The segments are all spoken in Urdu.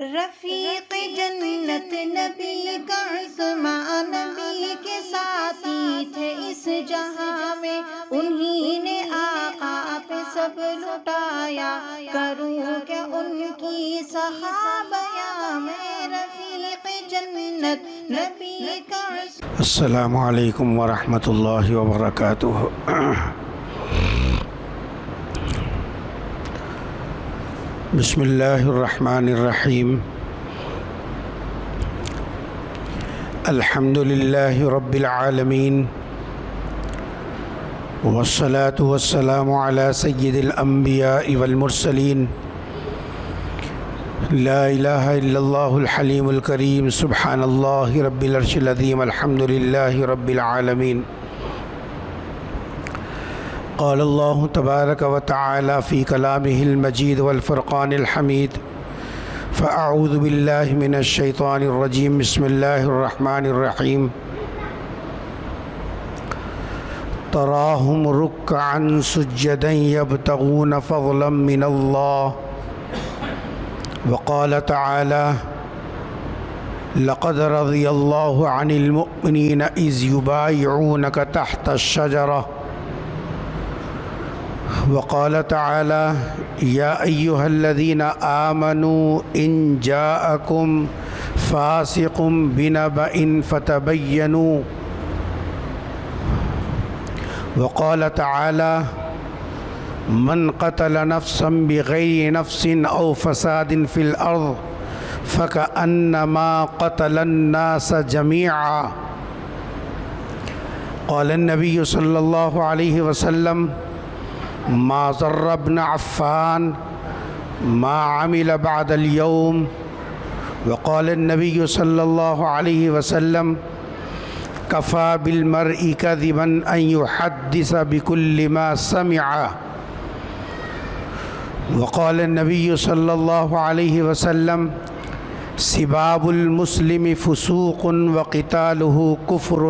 رفیق جنت نبی کا عثمان نبی کے ساتھی تھے اس جہاں میں، انہی نے آقا پہ سب لٹایا، کروں کیا ان کی صحابیاں میں، رفیق جنت نبی کا السلام علیکم ورحمۃ اللہ وبرکاتہ۔ بسم اللہ الرحمن الرحیم۔ الحمد للہ رب العالمین، والصلاة والسلام علی سید الانبیاء والمرسلین، لا الہ الا اللہ الحلیم الکریم، سبحان اللہ رب العرش العظیم، الحمد للہ رب العالمین۔ قال اللہ تبارک و تعالی فی کلامہ المجید والفرقان الحمید، فاعوذ باللہ من الشیطان الرجیم، بسم اللہ الرحمن الرحیم۔ تراہم رکعا سجدا یبتغون فضلا من اللہ، وقال تعالی لقد رضی اللہ عن المؤمنین اذ یبایعونک تحت الشجرہ، وقال تعالی یا ایہا الذین آمنوا ان جاءکم فاسق بنبأ فتبینوا، وقال تعالی من قتل نفسا بغیر نفس او فساد فی الارض فکأنما قتل الناس جميعا، قال النبی صلی اللہ علیہ وسلم ما ضر ابن عفان ما عمل بعد اليوم، وقال النبی صلی اللہ علیہ وسلم کفى بالمرء كذبا ان يحدث بكل ما سمع، وقال النبی صلی اللہ علیہ وسلم سباب المسلم فسوق وقتاله کفر،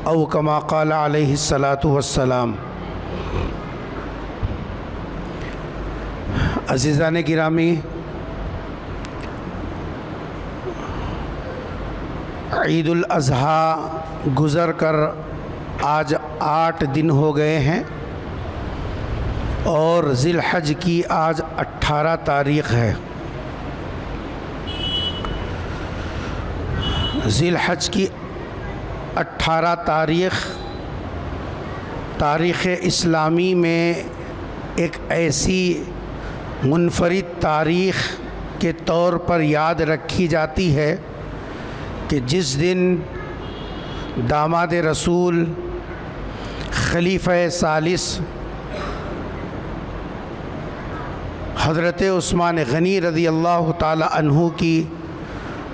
او کما قال علیہ الصلاۃ والسلام۔ عزیزان گرامی، عید الاضحیٰ گزر کر آج 8 دن ہو گئے ہیں، اور ذی الحج کی آج 18 تاریخ ہے۔ ذی الحج کی 18 تاریخ اسلامی میں ایک ایسی منفرد تاریخ کے طور پر یاد رکھی جاتی ہے کہ جس دن داماد رسول خلیفہ ثالث حضرت عثمان غنی رضی اللہ تعالی عنہ کی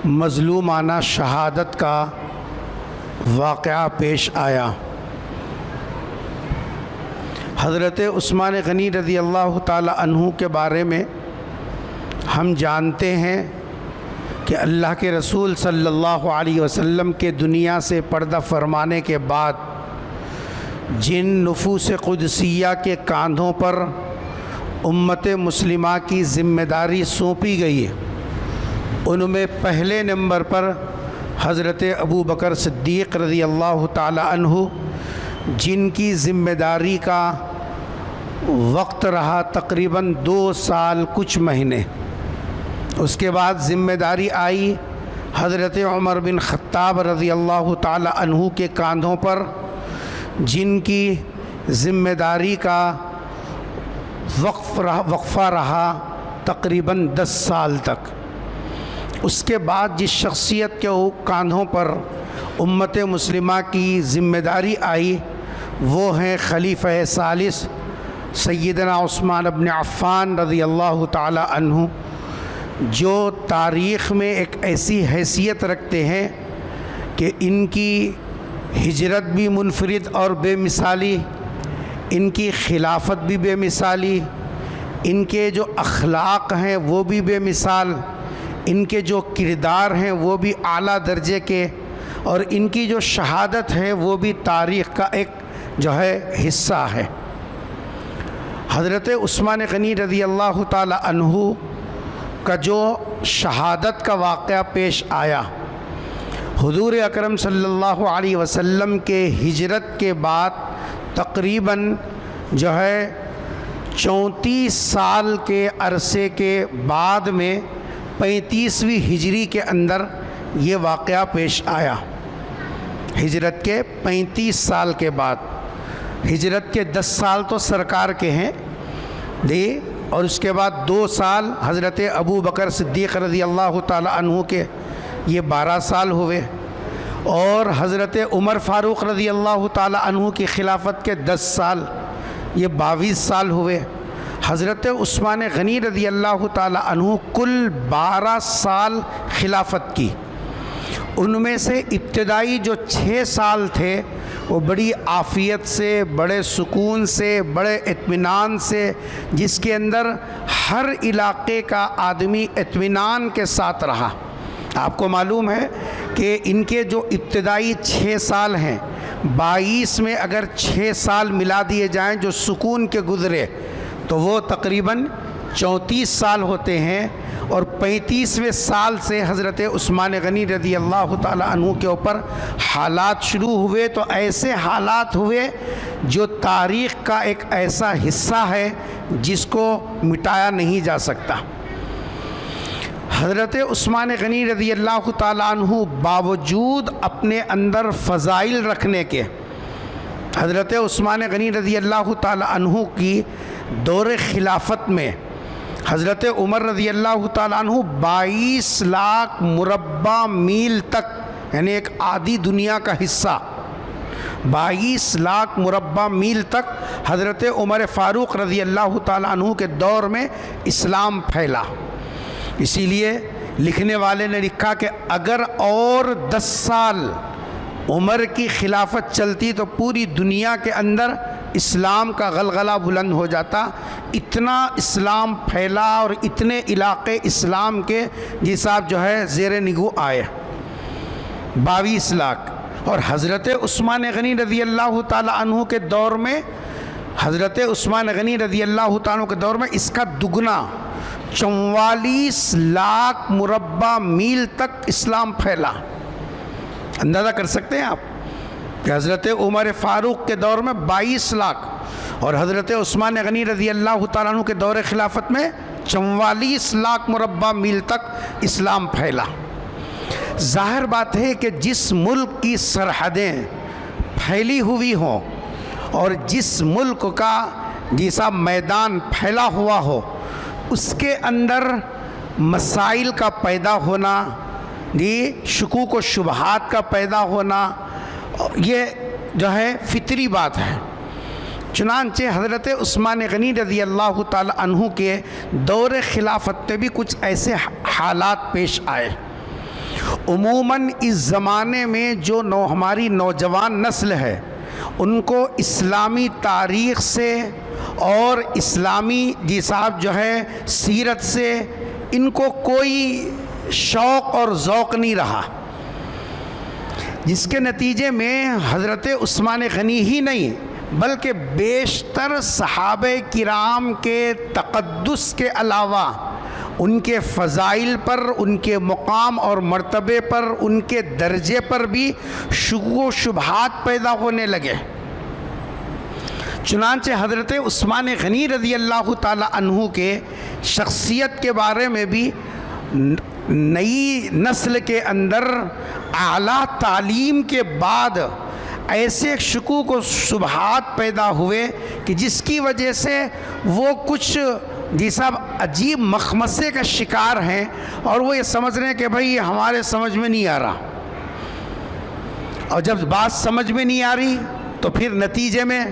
مظلومانہ شہادت کا واقعہ پیش آیا۔ حضرت عثمان غنی رضی اللہ تعالی عنہ کے بارے میں ہم جانتے ہیں کہ اللہ کے رسول صلی اللہ علیہ وسلم کے دنیا سے پردہ فرمانے کے بعد جن نفوس قدسیہ کے کاندھوں پر امت مسلمہ کی ذمہ داری سونپی گئی ہے، ان میں پہلے نمبر پر حضرت ابو بکر صدیق رضی اللہ تعالی عنہ، جن کی ذمہ داری کا وقت رہا تقریباً 2 سال کچھ مہینے۔ اس کے بعد ذمہ داری آئی حضرت عمر بن خطاب رضی اللہ تعالی عنہ کے کاندھوں پر، جن کی ذمہ داری کا وقفہ رہا تقریباً 10 سال تک۔ اس کے بعد جس شخصیت کے کاندھوں پر امت مسلمہ کی ذمہ داری آئی وہ ہیں خلیفہ ثالث سیدنا عثمان بن عفان رضی اللہ تعالی عنہ، جو تاریخ میں ایک ایسی حیثیت رکھتے ہیں کہ ان کی ہجرت بھی منفرد اور بے مثالی، ان کی خلافت بھی بے مثالی، ان کے جو اخلاق ہیں وہ بھی بے مثال، ان کے جو کردار ہیں وہ بھی اعلیٰ درجے کے، اور ان کی جو شہادت ہے وہ بھی تاریخ کا ایک جو ہے حصہ ہے۔ حضرت عثمان غنی رضی اللہ تعالی عنہ کا جو شہادت کا واقعہ پیش آیا، حضور اکرم صلی اللہ علیہ وسلم کے ہجرت کے بعد تقریباً جو ہے 34 سال کے عرصے کے بعد میں 35ویں ہجری کے اندر یہ واقعہ پیش آیا۔ ہجرت کے 35 سال کے بعد، ہجرت کے 10 سال تو سرکار کے ہیں اور اس کے بعد 2 سال حضرت ابو بکر صدیق رضی اللہ تعالی عنہ کے، یہ 12 سال ہوئے، اور حضرت عمر فاروق رضی اللہ تعالی عنہ کی خلافت کے 10 سال، یہ 22 سال ہوئے۔ حضرت عثمان غنی رضی اللہ تعالی عنہ کل 12 سال خلافت کی۔ ان میں سے ابتدائی جو 6 سال تھے وہ بڑی عافیت سے، بڑے سکون سے، بڑے اطمینان سے، جس کے اندر ہر علاقے کا آدمی اطمینان کے ساتھ رہا۔ آپ کو معلوم ہے کہ ان کے جو ابتدائی 6 سال ہیں، 22 میں اگر 6 سال ملا دیے جائیں جو سکون کے گزرے تو وہ تقریباً 34 سال ہوتے ہیں، اور 35ویں سال سے حضرت عثمان غنی رضی اللہ تعالی عنہ کے اوپر حالات شروع ہوئے، تو ایسے حالات ہوئے جو تاریخ کا ایک ایسا حصہ ہے جس کو مٹایا نہیں جا سکتا۔ حضرت عثمان غنی رضی اللہ تعالی عنہ باوجود اپنے اندر فضائل رکھنے کے، حضرت عثمان غنی رضی اللہ تعالی عنہ کی دور خلافت میں حضرت عمر رضی اللہ تعالیٰ عنہ 22 لاکھ مربع میل تک، یعنی ایک آدھی دنیا کا حصہ، 22 لاکھ مربع میل تک حضرت عمر فاروق رضی اللہ تعالیٰ عنہ کے دور میں اسلام پھیلا۔ اسی لیے لکھنے والے نے لکھا کہ اگر اور 10 سال عمر کی خلافت چلتی تو پوری دنیا کے اندر اسلام کا غلغلہ بلند ہو جاتا، اتنا اسلام پھیلا اور اتنے علاقے اسلام کے جی صاحب جو ہے زیر نگو آئے، 22 لاکھ۔ اور حضرت عثمان غنی رضی اللہ تعالی عنہ کے دور میں، حضرت عثمان غنی رضی اللہ تعالی عنہ کے دور میں اس کا دگنا 44 لاکھ مربع میل تک اسلام پھیلا۔ اندازہ کر سکتے ہیں آپ کہ حضرت عمر فاروق کے دور میں 22 لاکھ اور حضرت عثمان غنی رضی اللہ تعالیٰ عنہ کے دور خلافت میں 44 لاکھ مربع میل تک اسلام پھیلا۔ ظاہر بات ہے کہ جس ملک کی سرحدیں پھیلی ہوئی ہوں اور جس ملک کا جیسا میدان پھیلا ہوا ہو، اس کے اندر مسائل کا پیدا ہونا، شکوک و شبہات کا پیدا ہونا، یہ جو ہے فطری بات ہے۔ چنانچہ حضرت عثمان غنی رضی اللہ تعالی عنہ کے دور خلافت میں بھی کچھ ایسے حالات پیش آئے۔ عموماً اس زمانے میں جو ہماری نوجوان نسل ہے، ان کو اسلامی تاریخ سے اور اسلامی جی صاحب جو ہے سیرت سے ان کو کوئی شوق اور ذوق نہیں رہا، جس کے نتیجے میں حضرت عثمان غنی ہی نہیں بلکہ بیشتر صحابہ کرام کے تقدس کے علاوہ ان کے فضائل پر، ان کے مقام اور مرتبے پر، ان کے درجے پر بھی شکوک و شبہات پیدا ہونے لگے۔ چنانچہ حضرت عثمان غنی رضی اللہ تعالی عنہ کے شخصیت کے بارے میں بھی نئی نسل کے اندر اعلیٰ تعلیم کے بعد ایسے شکوک و شبہات پیدا ہوئے کہ جس کی وجہ سے وہ کچھ جی صاحب عجیب مخمصے کا شکار ہیں، اور وہ یہ سمجھ رہے ہیں کہ بھئی ہمارے سمجھ میں نہیں آ رہا، اور جب بات سمجھ میں نہیں آ رہی تو پھر نتیجے میں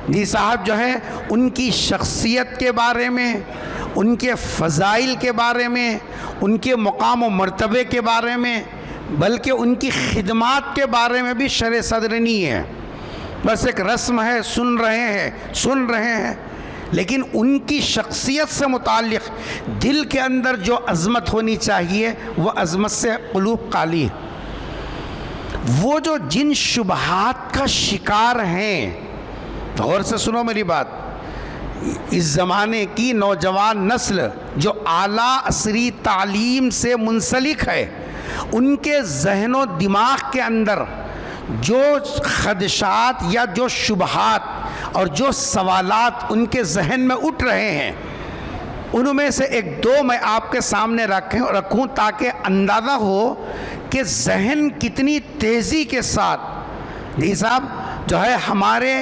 جی صاحب جو ہے ان کی شخصیت کے بارے میں، ان کے فضائل کے بارے میں، ان کے مقام و مرتبے کے بارے میں، بلکہ ان کی خدمات کے بارے میں بھی شرح صدر نہیں ہے، بس ایک رسم ہے، سن رہے ہیں، لیکن ان کی شخصیت سے متعلق دل کے اندر جو عظمت ہونی چاہیے وہ عظمت سے قلوب خالی ہے۔ وہ جو جن شبہات کا شکار ہیں، غور سے سنو میری بات، اس زمانے کی نوجوان نسل جو اعلیٰ عصری تعلیم سے منسلک ہے، ان کے ذہن و دماغ کے اندر جو خدشات یا جو شبہات اور جو سوالات ان کے ذہن میں اٹھ رہے ہیں، ان میں سے ایک دو میں آپ کے سامنے رکھوں تاکہ اندازہ ہو کہ ذہن کتنی تیزی کے ساتھ جی صاحب جو ہے ہمارے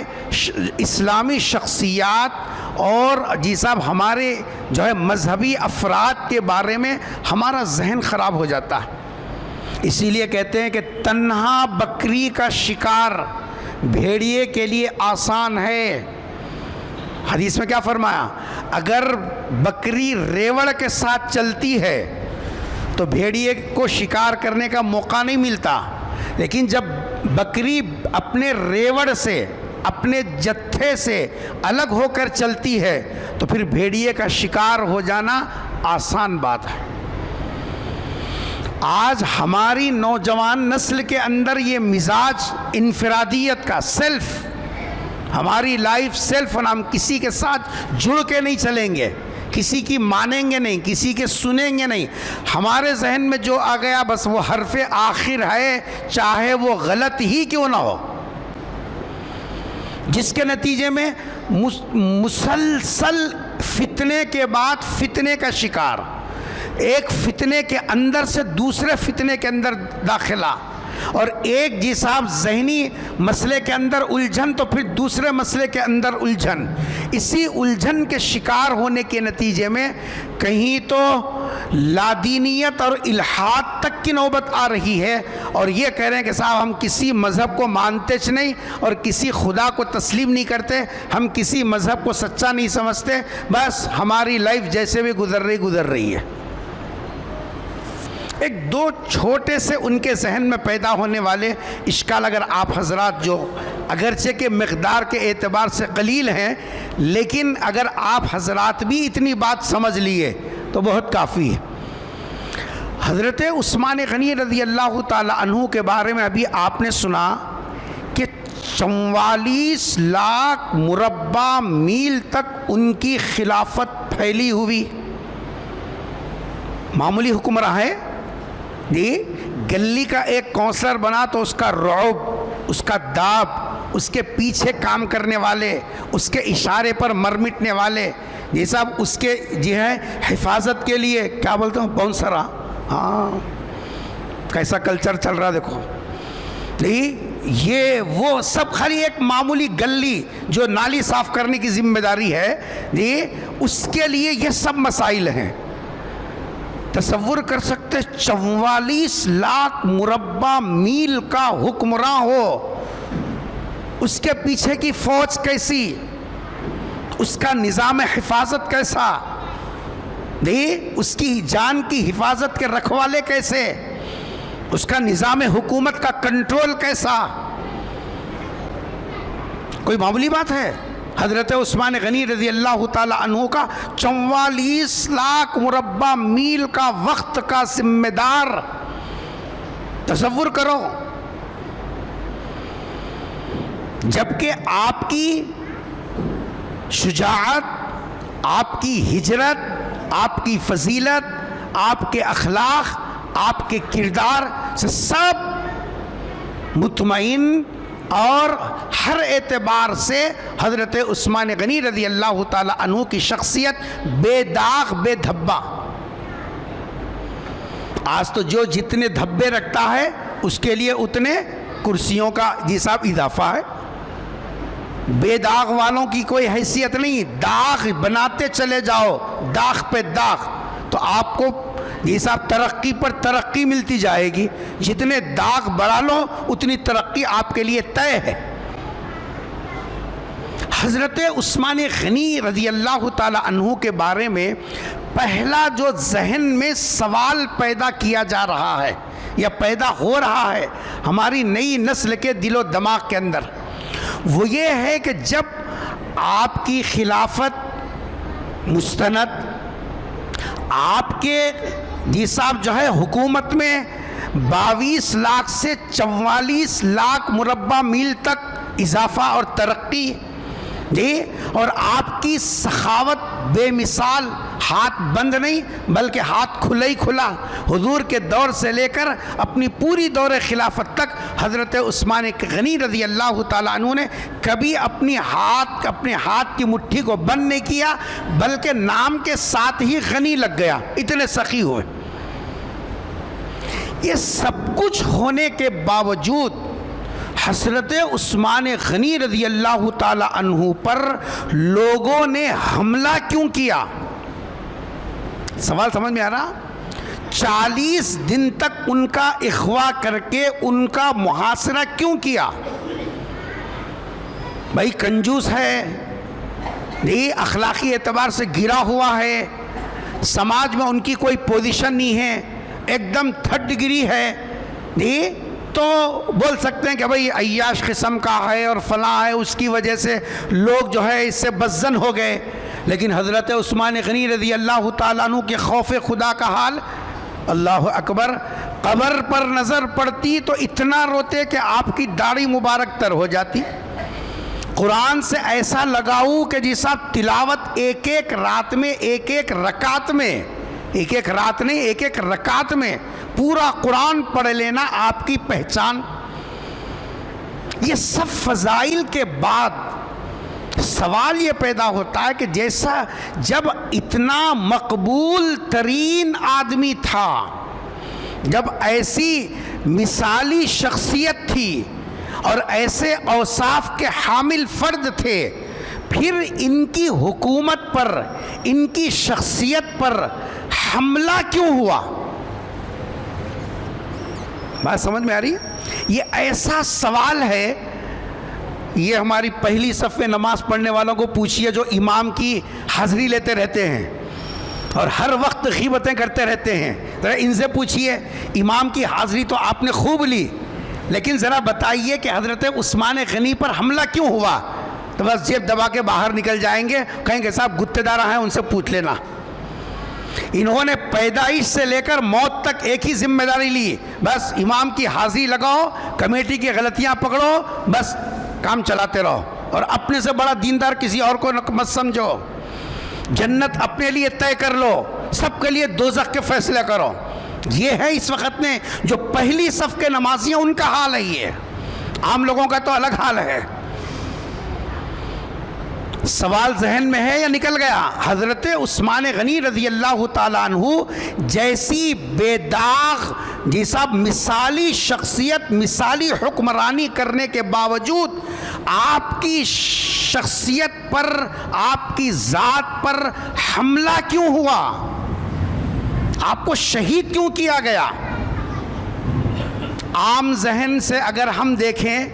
اسلامی شخصیات اور جی صاحب ہمارے جو ہے مذہبی افراد کے بارے میں ہمارا ذہن خراب ہو جاتا ہے۔ اسی لیے کہتے ہیں کہ تنہا بکری کا شکار بھیڑیے کے لیے آسان ہے۔ حدیث میں کیا فرمایا؟ اگر بکری ریوڑ کے ساتھ چلتی ہے تو بھیڑیے کو شکار کرنے کا موقع نہیں ملتا، لیکن جب بکری اپنے ریوڑ سے، اپنے جتھے سے الگ ہو کر چلتی ہے تو پھر بھیڑیے کا شکار ہو جانا آسان بات ہے۔ آج ہماری نوجوان نسل کے اندر یہ مزاج انفرادیت کا، سیلف، ہماری لائف سیلف، ہم کسی کے ساتھ جڑ کے نہیں چلیں گے، کسی کی مانیں گے نہیں، کسی کے سنیں گے نہیں، ہمارے ذہن میں جو آ گیا بس وہ حرف آخر ہے، چاہے وہ غلط ہی کیوں نہ ہو، جس کے نتیجے میں مسلسل فتنے کے بعد فتنے کا شکار، ایک فتنے کے اندر سے دوسرے فتنے کے اندر داخلہ، اور ایک جی صاحب ذہنی مسئلے کے اندر الجھن تو پھر دوسرے مسئلے کے اندر الجھن، اسی الجھن کے شکار ہونے کے نتیجے میں کہیں تو لادینیت اور الحاد تک کی نوبت آ رہی ہے، اور یہ کہہ رہے ہیں کہ صاحب ہم کسی مذہب کو مانتے نہیں اور کسی خدا کو تسلیم نہیں کرتے، ہم کسی مذہب کو سچا نہیں سمجھتے، بس ہماری لائف جیسے بھی گزر رہی ہے۔ ایک دو چھوٹے سے ان کے ذہن میں پیدا ہونے والے اشکال اگر آپ حضرات جو اگرچہ کہ مقدار کے اعتبار سے قلیل ہیں، لیکن اگر آپ حضرات بھی اتنی بات سمجھ لیے تو بہت کافی ہے۔ حضرت عثمان غنی رضی اللہ تعالی عنہ کے بارے میں ابھی آپ نے سنا کہ 44 لاکھ مربع میل تک ان کی خلافت پھیلی ہوئی، معمولی حکمراں ہے جی، گلی کا ایک کونسلر بنا تو اس کا رعب، اس کا داب، اس کے پیچھے کام کرنے والے، اس کے اشارے پر مر مٹنے والے یہ صاحب اس کے جی ہے حفاظت کے لیے کیا بولتے ہیں باؤنسر، ہاں کیسا کلچر چل رہا دیکھو یہ وہ سب خالی ایک معمولی گلی جو نالی صاف کرنے کی ذمہ داری ہے جی، اس کے لیے یہ سب مسائل ہیں۔ تصور کر سکتے 44 لاکھ مربع میل کا حکمراں ہو، اس کے پیچھے کی فوج کیسی، اس کا نظام حفاظت کیسا، اس کی جان کی حفاظت کے رکھوالے کیسے، اس کا نظام حکومت کا کنٹرول کیسا، کوئی معمولی بات ہے؟ حضرت عثمان غنی رضی اللہ تعالی عنہ کا 44 لاکھ مربع میل کا وقت کا ذمہ دار، تصور کرو، جبکہ آپ کی شجاعت، آپ کی ہجرت، آپ کی فضیلت، آپ کے اخلاق، آپ کے کردار سے سب مطمئن اور ہر اعتبار سے حضرت عثمان غنی رضی اللہ تعالی عنہ کی شخصیت بے داغ بے دھبا۔ آج تو جو جتنے دھبے رکھتا ہے اس کے لیے اتنے کرسیوں کا جی صاحب اضافہ ہے، بے داغ والوں کی کوئی حیثیت نہیں، داغ بناتے چلے جاؤ، داغ پہ داغ، تو آپ کو یہ صاحب ترقی پر ترقی ملتی جائے گی، جتنے داغ بڑھا لو اتنی ترقی آپ کے لیے طے ہے۔ حضرت عثمان غنی رضی اللہ تعالی عنہ کے بارے میں پہلا جو ذہن میں سوال پیدا کیا جا رہا ہے یا پیدا ہو رہا ہے ہماری نئی نسل کے دل و دماغ کے اندر، وہ یہ ہے کہ جب آپ کی خلافت مستند، آپ کے جی صاحب جو ہے حکومت میں 22 لاکھ سے 44 لاکھ مربع میل تک اضافہ اور ترقی جی، اور آپ کی سخاوت بے مثال، ہاتھ بند نہیں بلکہ ہاتھ کھلا ہی کھلا. حضور کے دور سے لے کر اپنی پوری دور خلافت تک حضرت عثمان غنی رضی اللہ تعالیٰ عنہ نے کبھی اپنے ہاتھ کی مٹھی کو بند نہیں کیا، بلکہ نام کے ساتھ ہی غنی لگ گیا، اتنے سخی ہوئے. یہ سب کچھ ہونے کے باوجود حضرت عثمان غنی رضی اللہ تعالی عنہ پر لوگوں نے حملہ کیوں کیا؟ سوال سمجھ میں آ رہا؟ 40 دن تک ان کا اغوا کر کے ان کا محاصرہ کیوں کیا؟ بھائی کنجوس ہے، نہیں اخلاقی اعتبار سے گرا ہوا ہے، سماج میں ان کی کوئی پوزیشن نہیں ہے، ایک دم تھرڈ ڈگری ہے، نہیں تو بول سکتے ہیں کہ بھئی عیاش قسم کا ہے اور فلاں ہے، اس کی وجہ سے لوگ جو ہے اس سے بزن ہو گئے. لیکن حضرت عثمان غنی رضی اللہ تعالیٰ عنہ کے خوف خدا کا حال، اللہ اکبر، قبر پر نظر پڑتی تو اتنا روتے کہ آپ کی داڑھی مبارک تر ہو جاتی. قرآن سے ایسا لگاؤ کہ جیسا تلاوت ایک ایک رات میں، ایک ایک رکعت میں، ایک ایک رات نہیں ایک ایک رکعت میں پورا قرآن پڑھ لینا آپ کی پہچان. یہ سب فضائل کے بعد سوال یہ پیدا ہوتا ہے کہ جیسا جب اتنا مقبول ترین آدمی تھا، جب ایسی مثالی شخصیت تھی اور ایسے اوصاف کے حامل فرد تھے، پھر ان کی حکومت پر، ان کی شخصیت پر حملہ کیوں ہوا؟ بات سمجھ میں آ رہی ہے؟ یہ ایسا سوال ہے، یہ ہماری پہلی صف میں نماز پڑھنے والوں کو پوچھئے جو امام کی حاضری لیتے رہتے ہیں اور ہر وقت غیبتیں کرتے رہتے ہیں. ذرا ان سے پوچھئے امام کی حاضری تو آپ نے خوب لی، لیکن ذرا بتائیے کہ حضرت عثمان غنی پر حملہ کیوں ہوا؟ تو بس جیب دبا کے باہر نکل جائیں گے، کہیں گے صاحب گتے دارہ ہیں ان سے پوچھ لینا. انہوں نے پیدائش سے لے کر موت تک ایک ہی ذمہ داری لی، بس امام کی حاضری لگاؤ، کمیٹی کی غلطیاں پکڑو، بس کام چلاتے رہو، اور اپنے سے بڑا دیندار کسی اور کو مت سمجھو. جنت اپنے لیے طے کر لو، سب کے لیے دوزخ کے فیصلے کرو. یہ ہے اس وقت میں جو پہلی صف کے نمازی ہیں ان کا حال ہے. یہ عام لوگوں کا تو الگ حال ہے. سوال ذہن میں ہے یا نکل گیا؟ حضرت عثمان غنی رضی اللہ تعالیٰ عنہ جیسی بے داغ، جیسا مثالی شخصیت، مثالی حکمرانی کرنے کے باوجود آپ کی شخصیت پر، آپ کی ذات پر حملہ کیوں ہوا؟ آپ کو شہید کیوں کیا گیا؟ عام ذہن سے اگر ہم دیکھیں،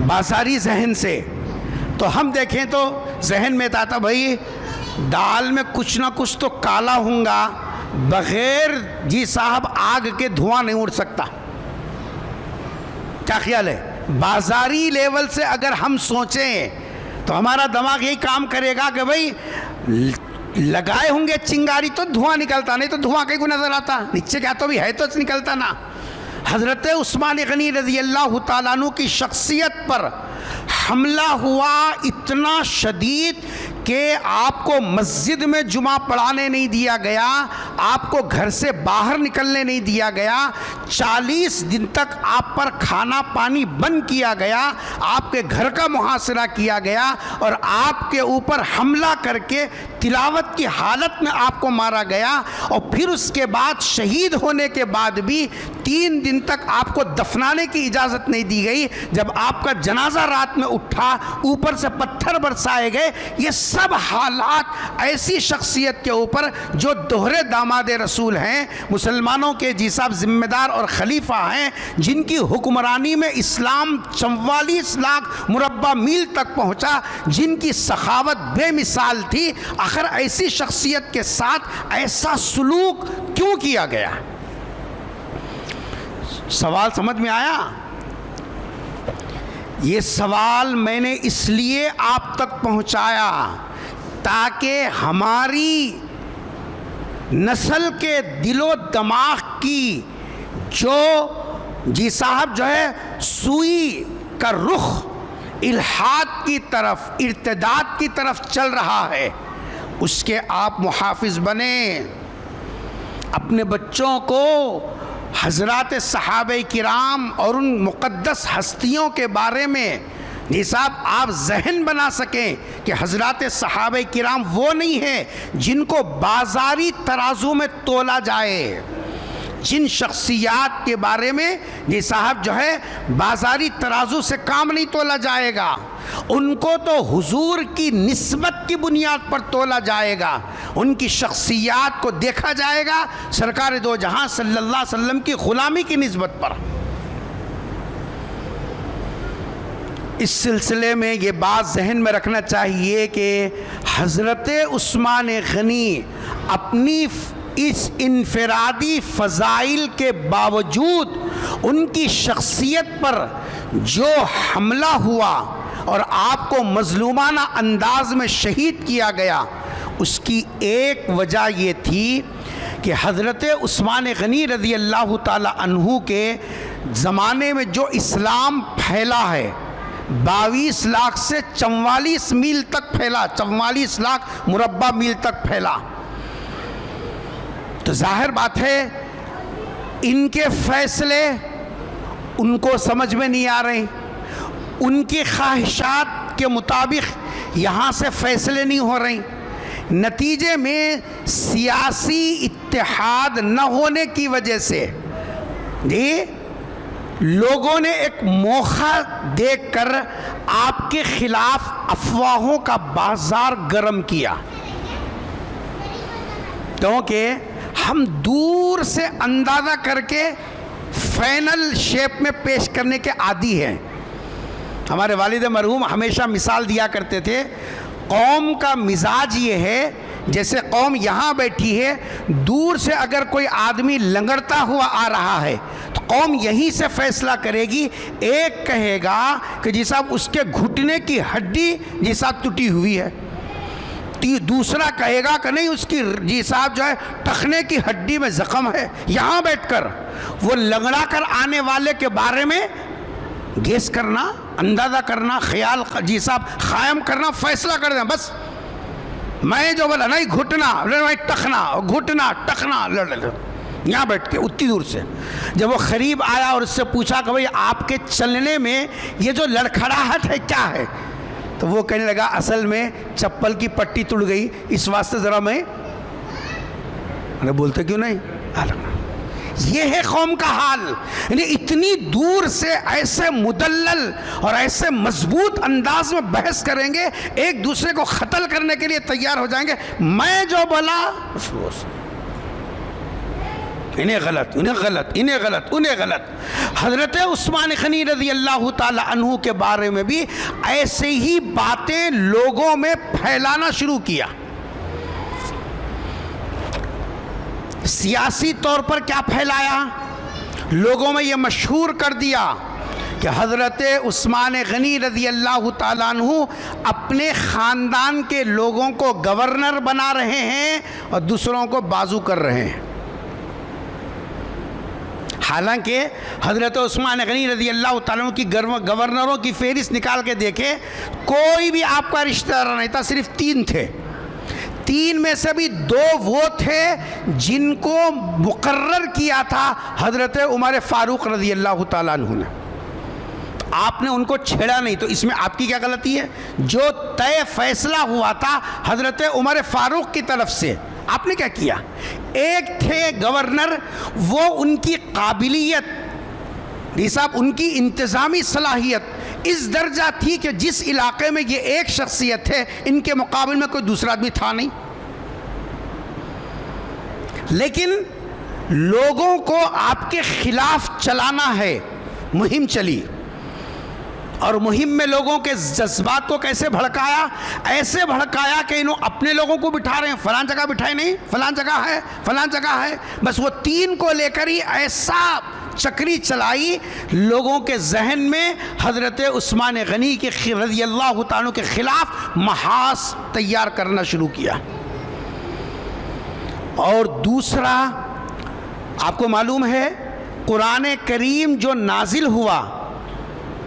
بازاری ذہن سے، تو ہم دیکھیں تو ذہن میں آتا بھائی دال میں کچھ نہ کچھ تو کالا ہوں گا، بغیر جی صاحب آگ کے دھواں نہیں اڑ سکتا. کیا خیال ہے؟ بازاری لیول سے اگر ہم سوچیں تو ہمارا دماغ یہی کام کرے گا کہ بھائی لگائے ہوں گے چنگاری تو دھواں نکلتا، نہیں تو دھواں کہیں کو نظر آتا، نیچے کیا تو بھی ہے تو نکلتا نا. حضرت عثمان غنی رضی اللہ تعالیٰ عنہ کی شخصیت پر حملہ ہوا اتنا شدید کہ آپ کو مسجد میں جمعہ پڑھانے نہیں دیا گیا، آپ کو گھر سے باہر نکلنے نہیں دیا گیا، 40 دن تک آپ پر کھانا پانی بند کیا گیا، آپ کے گھر کا محاصرہ کیا گیا اور آپ کے اوپر حملہ کر کے تلاوت کی حالت میں آپ کو مارا گیا. اور پھر اس کے بعد شہید ہونے کے بعد بھی 3 دن تک آپ کو دفنانے کی اجازت نہیں دی گئی. جب آپ کا جنازہ رات میں اٹھا، اوپر سے پتھر برسائے گئے. یہ سب حالات ایسی شخصیت کے اوپر جو دوہرے داماد رسول ہیں، مسلمانوں کے جی صاحب ذمہ دار اور خلیفہ ہیں، جن کی حکمرانی میں اسلام 44 لاکھ مربع میل تک پہنچا، جن کی سخاوت بے مثال تھی. آخر ایسی شخصیت کے ساتھ ایسا سلوک کیوں کیا گیا؟ سوال سمجھ میں آیا؟ یہ سوال میں نے اس لیے آپ تک پہنچایا تاکہ ہماری نسل کے دل و دماغ کی جو جی صاحب جو ہے سوئی کا رخ الحاد کی طرف، ارتداد کی طرف چل رہا ہے، اس کے آپ محافظ بنیں. اپنے بچوں کو حضرات صحابہ کرام اور ان مقدس ہستیوں کے بارے میں جی صاحب آپ ذہن بنا سکیں کہ حضرات صحابہ کرام وہ نہیں ہیں جن کو بازاری ترازو میں تولا جائے. جن شخصیات کے بارے میں جی صاحب جو ہے بازاری ترازو سے کام نہیں تولا جائے گا، ان کو تو حضور کی نسبت کی بنیاد پر تولا جائے گا، ان کی شخصیات کو دیکھا جائے گا سرکار دو جہاں صلی اللہ علیہ وسلم کی غلامی کی نسبت پر. اس سلسلے میں یہ بات ذہن میں رکھنا چاہیے کہ حضرت عثمان غنی اپنی اس انفرادی فضائل کے باوجود ان کی شخصیت پر جو حملہ ہوا اور آپ کو مظلومانہ انداز میں شہید کیا گیا، اس کی ایک وجہ یہ تھی کہ حضرت عثمان غنی رضی اللہ تعالی عنہ کے زمانے میں جو اسلام پھیلا ہے 22 لاکھ سے 44 میل تک پھیلا، 44 لاکھ مربع میل تک پھیلا. تو ظاہر بات ہے ان کے فیصلے ان کو سمجھ میں نہیں آ رہے، ان کی خواہشات کے مطابق یہاں سے فیصلے نہیں ہو رہے. نتیجے میں سیاسی اتحاد نہ ہونے کی وجہ سے جی لوگوں نے ایک موقع دیکھ کر آپ کے خلاف افواہوں کا بازار گرم کیا، کیونکہ ہم دور سے اندازہ کر کے فائنل شیپ میں پیش کرنے کے عادی ہیں. ہمارے والد مرحوم ہمیشہ مثال دیا کرتے تھے، قوم کا مزاج یہ ہے جیسے قوم یہاں بیٹھی ہے، دور سے اگر کوئی آدمی لنگڑتا ہوا آ رہا ہے تو قوم یہیں سے فیصلہ کرے گی. ایک کہے گا کہ جی صاحب اس کے گھٹنے کی ہڈی جی صاحب ٹوٹی ہوئی ہے، دوسرا کہے گا کہ نہیں اس کی جی صاحب جو ہے ٹخنے کی ہڈی میں زخم ہے. یہاں بیٹھ کر وہ لنگڑا کر آنے والے کے بارے میں گیس کرنا، اندازہ کرنا، خیال جی صاحب قائم کرنا، فیصلہ کر دیں. بس میں جو بولا نہیں گھٹنا ٹخنا، گھٹنا ٹخنا، یہاں بیٹھ کے اتنی دور سے. جب وہ قریب آیا اور اس سے پوچھا کہ بھئی آپ کے چلنے میں یہ جو لڑکھڑاہٹ ہے کیا ہے، تو وہ کہنے لگا اصل میں چپل کی پٹی ٹوٹ گئی، اس واسطے ذرا میں بولتے کیوں نہیں. یہ ہے قوم کا حال. یعنی اتنی دور سے ایسے مدلل اور ایسے مضبوط انداز میں بحث کریں گے، ایک دوسرے کو قتل کرنے کے لیے تیار ہو جائیں گے. میں جو بولا انہیں غلط، انہیں غلط، انہیں غلط، انہیں غلط. حضرت عثمان غنی رضی اللہ تعالی عنہ کے بارے میں بھی ایسے ہی باتیں لوگوں میں پھیلانا شروع کیا. سیاسی طور پر کیا پھیلایا؟ لوگوں میں یہ مشہور کر دیا کہ حضرت عثمان غنی رضی اللہ تعالیٰ عنہ اپنے خاندان کے لوگوں کو گورنر بنا رہے ہیں اور دوسروں کو بازو کر رہے ہیں. حالانکہ حضرت عثمان غنی رضی اللہ تعالیٰ عنہ کی گورنروں کی فہرست نکال کے دیکھے، کوئی بھی آپ کا رشتہ دار نہیں تھا، صرف 3 تھے. 3 میں سے بھی 2 وہ تھے جن کو مقرر کیا تھا حضرت عمر فاروق رضی اللہ تعالیٰ عنہ نے. آپ نے ان کو چھیڑا نہیں، تو اس میں آپ کی کیا غلطی ہے؟ جو طے فیصلہ ہوا تھا حضرت عمر فاروق کی طرف سے، آپ نے کیا کیا؟ ایک تھے گورنر، وہ ان کی قابلیت صاحب ان کی انتظامی صلاحیت اس درجہ تھی کہ جس علاقے میں یہ ایک شخصیت ہے ان کے مقابل میں کوئی دوسرا آدمی تھا نہیں. لیکن لوگوں کو آپ کے خلاف چلانا ہے. مہم چلی اور مہم میں لوگوں کے جذبات کو کیسے بھڑکایا؟ ایسے بھڑکایا کہ انہوں اپنے لوگوں کو بٹھا رہے ہیں، فلان جگہ بٹھائے نہیں، فلان جگہ ہے، فلان جگہ ہے. بس وہ 3 کو لے کر ہی ایسا چکری چلائی، لوگوں کے ذہن میں حضرت عثمان غنی کے رضی اللہ تعالیٰ کے خلاف محاذ تیار کرنا شروع کیا. اور دوسرا، آپ کو معلوم ہے قرآن کریم جو نازل ہوا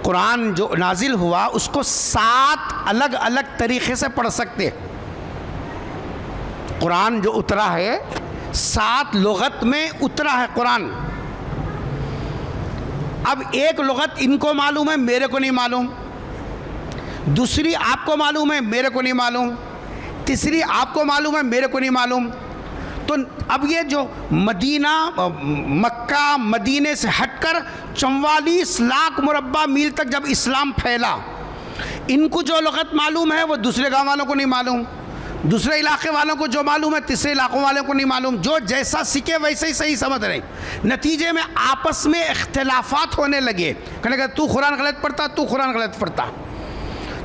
قرآن جو نازل ہوا اس کو 7 الگ الگ طریقے سے پڑھ سکتے. قرآن جو اترا ہے 7 لغت میں اترا ہے قرآن. اب ایک لغت ان کو معلوم ہے، میرے کو نہیں معلوم، دوسری آپ کو معلوم ہے، میرے کو نہیں معلوم، تیسری آپ کو معلوم ہے، میرے کو نہیں معلوم. تو اب یہ جو مکہ مدینے سے ہٹ کر 44 لاکھ مربع میل تک جب اسلام پھیلا، ان کو جو لغت معلوم ہے وہ دوسرے گاؤں والوں کو نہیں معلوم، دوسرے علاقے والوں کو جو معلوم ہے تیسرے علاقوں والوں کو نہیں معلوم. جو جیسا سیکھے ویسے ہی صحیح سمجھ رہے. نتیجے میں آپس میں اختلافات ہونے لگے، کہنے کہ تو قرآن غلط پڑھتا، تو قرآن غلط پڑھتا.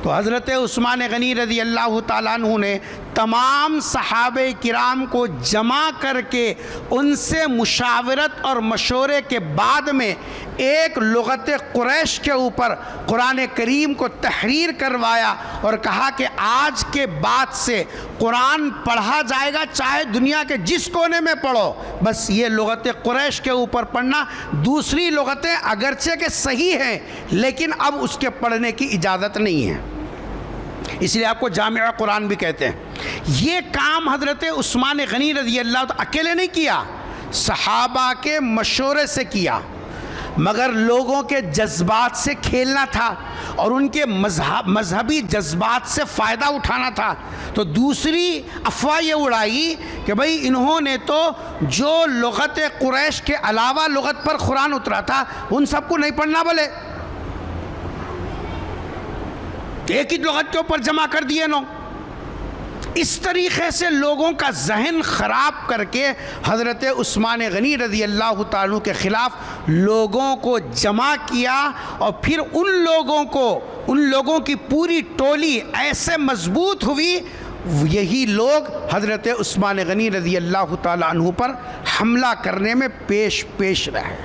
تو حضرت عثمان غنی رضی اللہ تعالیٰ عنہ نے تمام صحابہ کرام کو جمع کر کے ان سے مشاورت اور مشورے کے بعد میں ایک لغت قریش کے اوپر قرآن کریم کو تحریر کروایا اور کہا کہ آج کے بعد سے قرآن پڑھا جائے گا چاہے دنیا کے جس کونے میں پڑھو، بس یہ لغت قریش کے اوپر پڑھنا. دوسری لغتیں اگرچہ کہ صحیح ہیں لیکن اب اس کے پڑھنے کی اجازت نہیں ہے، اس لیے آپ کو جامع قرآن بھی کہتے ہیں. یہ کام حضرت عثمان غنی رضی اللہ عنہ اکیلے نہیں کیا، صحابہ کے مشورے سے کیا، مگر لوگوں کے جذبات سے کھیلنا تھا اور ان کے مذہبی جذبات سے فائدہ اٹھانا تھا. تو دوسری افواہ یہ اڑائی کہ بھئی انہوں نے تو جو لغت قریش کے علاوہ لغت پر قرآن اترا تھا ان سب کو نہیں پڑھنا، بولے ایک ہی لغت کے اوپر جمع کر دیے نو. اس طریقے سے لوگوں کا ذہن خراب کر کے حضرت عثمان غنی رضی اللہ تعالیٰ کے خلاف لوگوں کو جمع کیا اور پھر ان لوگوں کی پوری ٹولی ایسے مضبوط ہوئی، یہی لوگ حضرت عثمان غنی رضی اللہ تعالیٰ عنہ پر حملہ کرنے میں پیش رہے.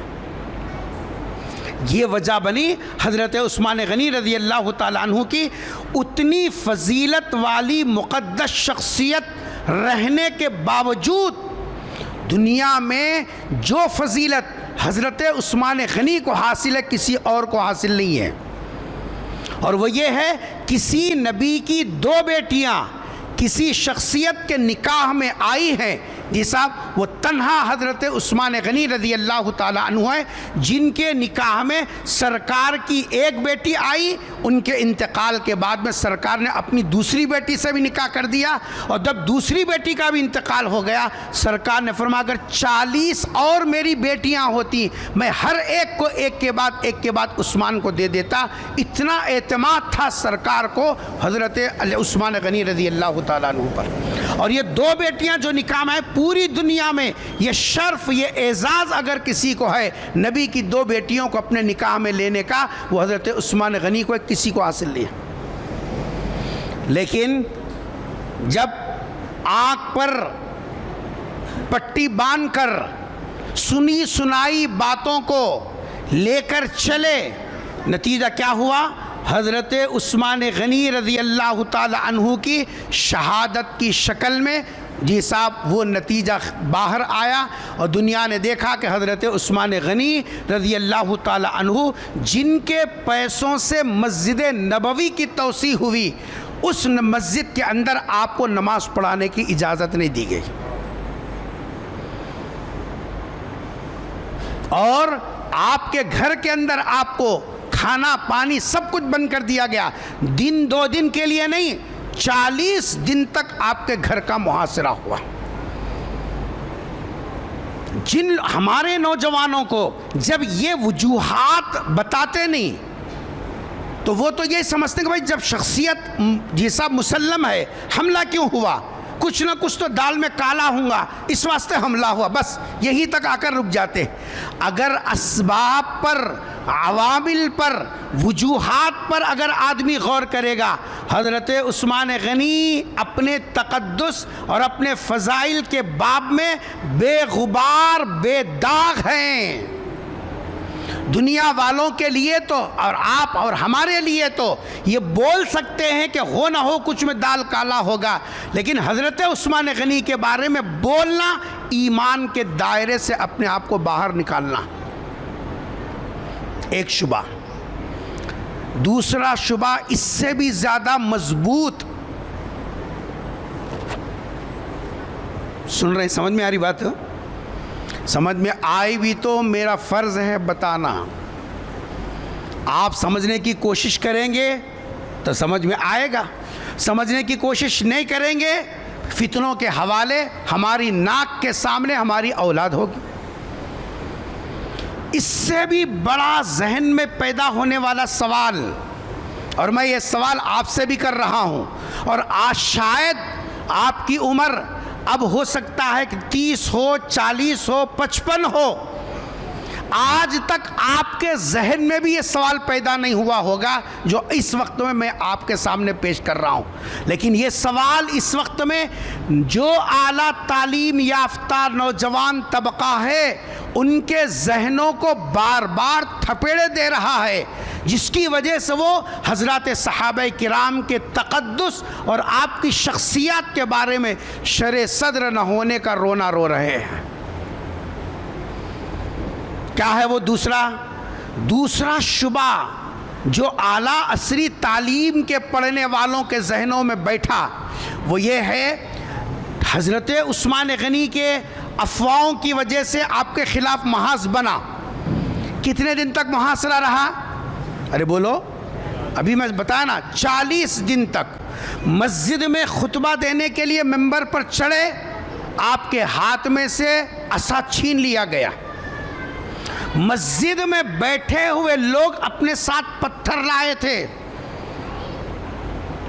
یہ وجہ بنی حضرت عثمان غنی رضی اللہ تعالیٰ عنہ کی اتنی فضیلت والی مقدس شخصیت رہنے کے باوجود دنیا میں جو فضیلت حضرت عثمان غنی کو حاصل ہے کسی اور کو حاصل نہیں ہے. اور وہ یہ ہے کسی نبی کی 2 بیٹیاں کسی شخصیت کے نکاح میں آئی ہیں جی صاحب، وہ تنہا حضرت عثمان غنی رضی اللہ تعالیٰ عنہ ہے جن کے نکاح میں سرکار کی ایک بیٹی آئی. ان کے انتقال کے بعد میں سرکار نے اپنی دوسری بیٹی سے بھی نکاح کر دیا، اور جب دوسری بیٹی کا بھی انتقال ہو گیا سرکار نے فرمایا اگر 40 اور میری بیٹیاں ہوتی میں ہر ایک کو ایک کے بعد عثمان کو دے دیتا. اتنا اعتماد تھا سرکار کو حضرت عثمان غنی رضی اللہ تعالیٰ عنہ پر. اور یہ 2 بیٹیاں جو نکاح میں پوری دنیا میں یہ شرف یہ اعزاز اگر کسی کو ہے نبی کی 2 بیٹیوں کو اپنے نکاح میں لینے کا، وہ حضرت عثمان غنی کو کسی کو حاصل نہیں ہے. لیکن جب آنکھ پر پٹی باندھ کر سنی سنائی باتوں کو لے کر چلے، نتیجہ کیا ہوا؟ حضرت عثمان غنی رضی اللہ تعالی عنہ کی شہادت کی شکل میں جی صاحب وہ نتیجہ باہر آیا، اور دنیا نے دیکھا کہ حضرت عثمان غنی رضی اللہ تعالی عنہ جن کے پیسوں سے مسجد نبوی کی توسیع ہوئی، اس مسجد کے اندر آپ کو نماز پڑھانے کی اجازت نہیں دی گئی، اور آپ کے گھر کے اندر آپ کو کھانا پانی سب کچھ بند کر دیا گیا. 2 دن کے لیے نہیں، 40 دن تک آپ کے گھر کا محاصرہ ہوا. جن ہمارے نوجوانوں کو جب یہ وجوہات بتاتے نہیں تو وہ تو یہ سمجھتے ہیں کہ بھائی جب شخصیت جی صاحب مسلم ہے حملہ کیوں ہوا، کچھ نہ کچھ تو دال میں کالا ہوں گا اس واسطے حملہ ہوا، بس یہی تک آ کر رک جاتے. اگر اسباب پر، عوامل پر، وجوہات پر اگر آدمی غور کرے گا، حضرت عثمان غنی اپنے تقدس اور اپنے فضائل کے باب میں بے غبار بے داغ ہیں. دنیا والوں کے لیے تو اور آپ اور ہمارے لیے تو یہ بول سکتے ہیں کہ ہو نہ ہو کچھ میں دال کالا ہوگا، لیکن حضرت عثمان غنی کے بارے میں بولنا ایمان کے دائرے سے اپنے آپ کو باہر نکالنا. ایک شبہ دوسرا شبہ اس سے بھی زیادہ مضبوط. سن رہے ہیں؟ سمجھ میں آ رہی بات؟ سمجھ میں آئی بھی تو میرا فرض ہے بتانا. آپ سمجھنے کی کوشش کریں گے تو سمجھ میں آئے گا، سمجھنے کی کوشش نہیں کریں گے فتنوں کے حوالے ہماری ناک کے سامنے ہماری اولاد ہوگی. اس سے بھی بڑا ذہن میں پیدا ہونے والا سوال، اور میں یہ سوال آپ سے بھی کر رہا ہوں، اور آج شاید آپ کی عمر اب ہو سکتا ہے کہ 30 ہو، 40 ہو، 55 ہو، آج تک آپ کے ذہن میں بھی یہ سوال پیدا نہیں ہوا ہوگا جو اس وقت میں آپ کے سامنے پیش کر رہا ہوں. لیکن یہ سوال اس وقت میں جو اعلیٰ تعلیم یافتہ نوجوان طبقہ ہے ان کے ذہنوں کو بار بار تھپیڑے دے رہا ہے، جس کی وجہ سے وہ حضرات صحابہ کرام کے تقدس اور آپ کی شخصیات کے بارے میں شرح صدر نہ ہونے کا رونا رو رہے ہیں. کیا ہے وہ دوسرا شبہ جو اعلیٰ عصری تعلیم کے پڑھنے والوں کے ذہنوں میں بیٹھا، وہ یہ ہے حضرت عثمان غنی کے افواہوں کی وجہ سے آپ کے خلاف محاذ بنا. کتنے دن تک محاصرہ رہا؟ ارے بولو، ابھی میں بتایا نا، 40 دن تک. مسجد میں خطبہ دینے کے لیے ممبر پر چڑھے، آپ کے ہاتھ میں سے عصا چھین لیا گیا. مسجد میں بیٹھے ہوئے لوگ اپنے ساتھ پتھر لائے تھے،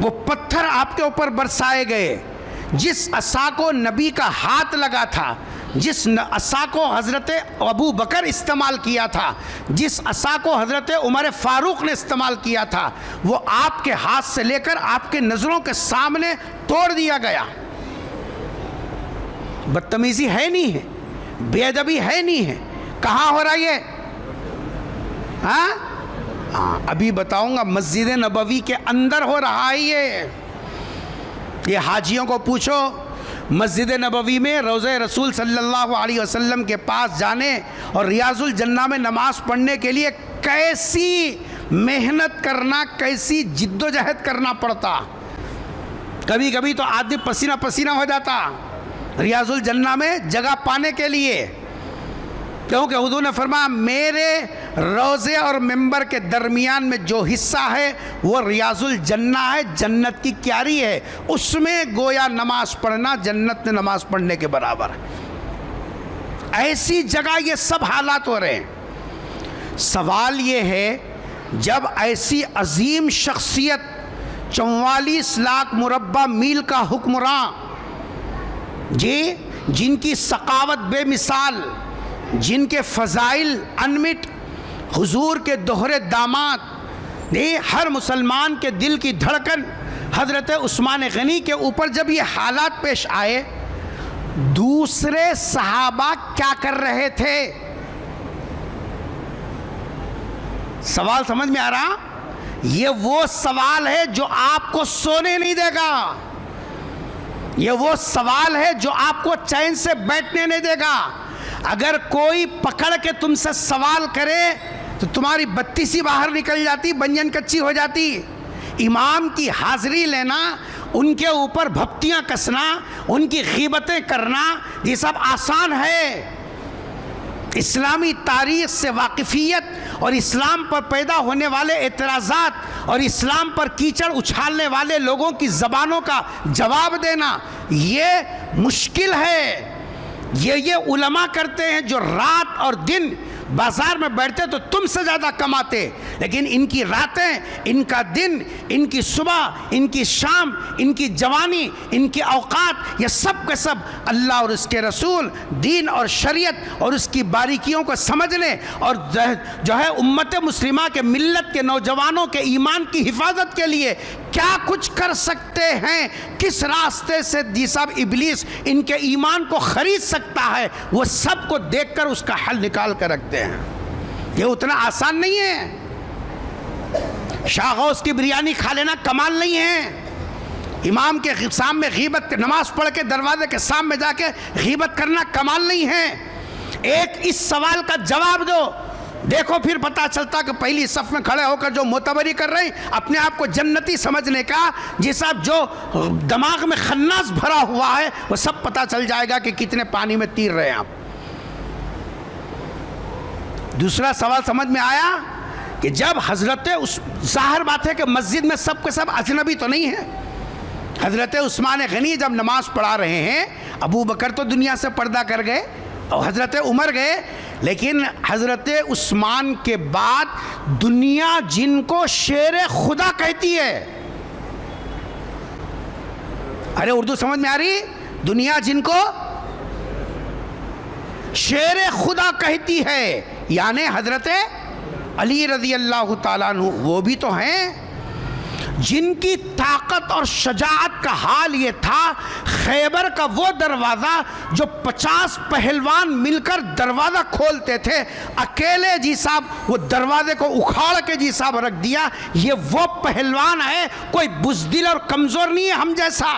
وہ پتھر آپ کے اوپر برسائے گئے. جس عصا کو نبی کا ہاتھ لگا تھا، جس عصا کو حضرت ابو بکر استعمال کیا تھا، جس عصا کو حضرت عمر فاروق نے استعمال کیا تھا، وہ آپ کے ہاتھ سے لے کر آپ کے نظروں کے سامنے توڑ دیا گیا. بدتمیزی ہے نہیں ہے، بے ادبی ہے نہیں ہے. کہاں ہو رہا یہ؟ ہاں ابھی بتاؤں گا. مسجد نبوی کے اندر ہو رہا ہے یہ حاجیوں کو پوچھو، مسجد نبوی میں روضہ رسول صلی اللہ علیہ وسلم کے پاس جانے اور ریاض الجنہ میں نماز پڑھنے کے لیے کیسی محنت کرنا، کیسی جد و جہد کرنا پڑتا. کبھی کبھی تو آدمی پسینہ پسینہ ہو جاتا ریاض الجنہ میں جگہ پانے کے لیے، کیونکہ حضور نے فرمایا میرے روضے اور ممبر کے درمیان میں جو حصہ ہے وہ ریاض الجنہ ہے، جنت کی کیاری ہے، اس میں گویا نماز پڑھنا جنت میں نماز پڑھنے کے برابر ہے. ایسی جگہ یہ سب حالات ہو رہے ہیں. سوال یہ ہے، جب ایسی عظیم شخصیت 44 لاکھ مربع میل کا حکمراں، جن کی ثقافت بے مثال، جن کے فضائل انمٹ، حضور کے دوہرے داماد، ہر مسلمان کے دل کی دھڑکن حضرت عثمان غنی کے اوپر جب یہ حالات پیش آئے، دوسرے صحابہ کیا کر رہے تھے؟ سوال سمجھ میں آ رہا؟ یہ وہ سوال ہے جو آپ کو سونے نہیں دے گا، یہ وہ سوال ہے جو آپ کو چین سے بیٹھنے نہیں دے گا. اگر کوئی پکڑ کے تم سے سوال کرے تو تمہاری بتی سی باہر نکل جاتی، بنجن کچی ہو جاتی. امام کی حاضری لینا، ان کے اوپر بھپتیاں کسنا، ان کی غیبتیں کرنا، یہ سب آسان ہے. اسلامی تاریخ سے واقفیت اور اسلام پر پیدا ہونے والے اعتراضات اور اسلام پر کیچڑ اچھالنے والے لوگوں کی زبانوں کا جواب دینا یہ مشکل ہے. یہ علماء کرتے ہیں جو رات اور دن بازار میں بیٹھتے تو تم سے زیادہ کماتے، لیکن ان کی راتیں، ان کا دن، ان کی صبح، ان کی شام، ان کی جوانی، ان کے اوقات، یہ سب کے سب اللہ اور اس کے رسول، دین اور شریعت اور اس کی باریکیوں کو سمجھنے اور جو ہے امت مسلمہ کے ملت کے نوجوانوں کے ایمان کی حفاظت کے لیے کیا کچھ کر سکتے ہیں، کس راستے سے صاحب ابلیس ان کے ایمان کو خرید سکتا ہے، وہ سب کو دیکھ کر اس کا حل نکال کر رکھتے ہیں. یہ اتنا آسان نہیں ہے. شاہ غوث کی بریانی کھا لینا کمال نہیں ہے. امام کے سامنے غیبت، نماز پڑھ کے دروازے کے سامنے جا کے غیبت کرنا کمال نہیں ہے. ایک اس سوال کا جواب دو، دیکھو پھر پتہ چلتا کہ پہلی صف میں کھڑے ہو کر جو معتبری کر رہے ہیں اپنے آپ کو جنتی سمجھنے کا، جیسا جو دماغ میں خناس بھرا ہوا ہے وہ سب پتہ چل جائے گا کہ کتنے پانی میں تیر رہے ہیں آپ۔ دوسرا سوال سمجھ میں آیا کہ جب حضرت ظاہر بات ہے کہ مسجد میں سب کے سب اجنبی تو نہیں ہیں۔ حضرت عثمان غنی جب نماز پڑھا رہے ہیں، ابو بکر تو دنیا سے پردہ کر گئے اور حضرت عمر گئے، لیکن حضرت عثمان کے بعد دنیا جن کو شیر خدا کہتی ہے، ارے اردو سمجھ میں آ رہی؟ دنیا جن کو شیر خدا کہتی ہے، یعنی حضرت علی رضی اللہ تعالیٰ عنہ وہ بھی تو ہیں جن کی طاقت اور شجاعت کا حال یہ تھا، خیبر کا وہ دروازہ جو 50 پہلوان مل کر دروازہ کھولتے تھے، اکیلے جی صاحب وہ دروازے کو اکھاڑ کے جی صاحب رکھ دیا۔ یہ وہ پہلوان ہے، کوئی بزدل اور کمزور نہیں ہے ہم جیسا۔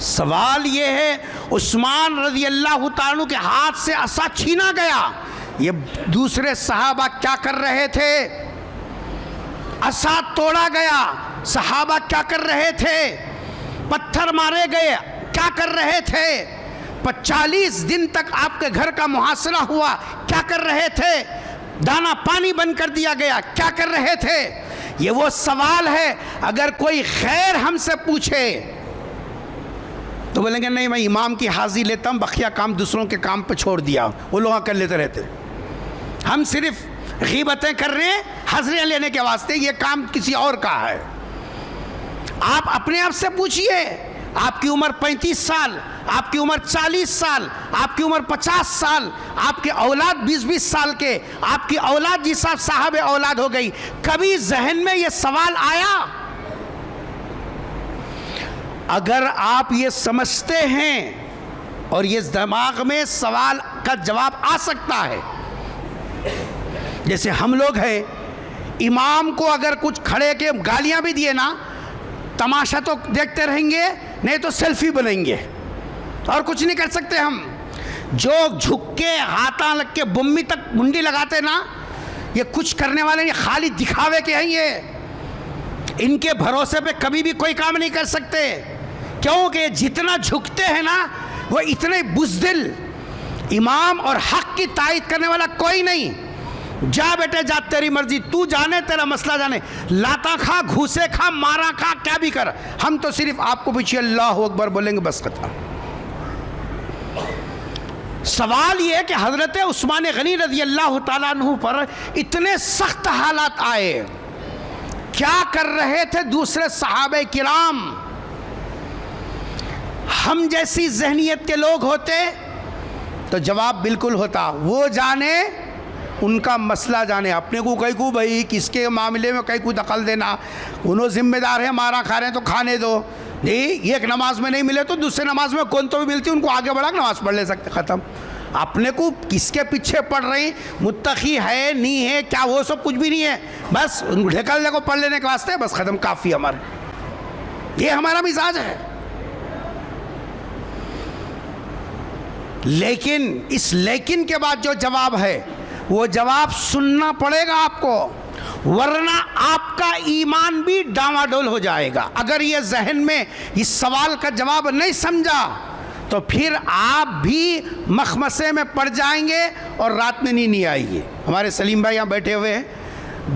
سوال یہ ہے عثمان رضی اللہ تعالیٰ کے ہاتھ سے عصا چھینا گیا، یہ دوسرے صحابہ کیا کر رہے تھے؟ عصا توڑا گیا، صحابہ کیا کر رہے تھے؟ پتھر مارے گئے، کیا کر رہے تھے؟ 40 دن تک آپ کے گھر کا محاصرہ ہوا، کیا کر رہے تھے؟ دانا پانی بند کر دیا گیا، کیا کر رہے تھے؟ یہ وہ سوال ہے، اگر کوئی غیر ہم سے پوچھے تو بولیں گے نہیں میں امام کی حاضری لیتا ہوں، بقیہ کام دوسروں کے کام پہ چھوڑ دیا، وہ لوگ کر لیتے رہتے، ہم صرف غیبتیں کر رہے ہیں حاضریاں لینے کے واسطے، یہ کام کسی اور کا ہے۔ آپ اپنے آپ سے پوچھئے، آپ کی عمر 35 سال، آپ کی عمر 40 سال، آپ کی عمر 50 سال، آپ کے اولاد 20 سال کے، آپ کی اولاد جی صاحب اولاد ہو گئی، کبھی ذہن میں یہ سوال آیا؟ اگر آپ یہ سمجھتے ہیں اور یہ دماغ میں سوال کا جواب آ سکتا ہے، جیسے ہم لوگ ہیں، امام کو اگر کچھ کھڑے کے گالیاں بھی دیے نا، تماشا تو دیکھتے رہیں گے، نہیں تو سیلفی بنیں گے اور کچھ نہیں کر سکتے ہم۔ جو جھک کے ہاتھاں لگ کے بمی تک منڈی لگاتے نا، یہ کچھ کرنے والے نہیں، خالی دکھاوے کے ہیں، یہ ان کے بھروسے پہ کبھی بھی کوئی کام نہیں کر سکتے، کیونکہ جتنا جھکتے ہیں نا وہ اتنے بزدل، امام اور حق کی تائید کرنے والا کوئی نہیں۔ جا بیٹے جا، تیری مرضی، تو جانے، تیرا مسئلہ جانے، لاتا کھا، گھوسے کھا، مارا کھا، کیا بھی کر، ہم تو صرف آپ کو پیچھے اللہ اکبر بولیں گے، بس ختم۔ سوال یہ ہے کہ حضرت عثمان غنی رضی اللہ تعالیٰ عنہ پر اتنے سخت حالات آئے، کیا کر رہے تھے دوسرے صحابہ کرام؟ ہم جیسی ذہنیت کے لوگ ہوتے تو جواب بالکل ہوتا، وہ جانے ان کا مسئلہ جانے، اپنے کو کئی کو بھائی کس کے معاملے میں کئی کو دخل دینا، انہوں ذمہ دار ہیں، مارا کھا رہے ہیں تو کھانے دو، نہیں ایک نماز میں نہیں ملے تو دوسرے نماز میں کون تو بھی ملتی، ان کو آگے بڑھا کے نماز پڑھ لے سکتے، ختم۔ اپنے کو کس کے پیچھے پڑھ رہے ہیں، متقی ہے نہیں ہے کیا، وہ سب کچھ بھی نہیں ہے، بس ڈھکلنے کو پڑھ لینے کے واسطے بس ختم، کافی ہمارے، یہ ہمارا مزاج ہے۔ لیکن اس لیکن کے بعد جو جواب ہے وہ جواب سننا پڑے گا آپ کو، ورنہ آپ کا ایمان بھی ڈاواڈول ہو جائے گا۔ اگر یہ ذہن میں اس سوال کا جواب نہیں سمجھا تو پھر آپ بھی مخمسے میں پڑ جائیں گے اور رات میں نیند نہیں آئے گی۔ ہمارے سلیم بھائی یہاں بیٹھے ہوئے ہیں،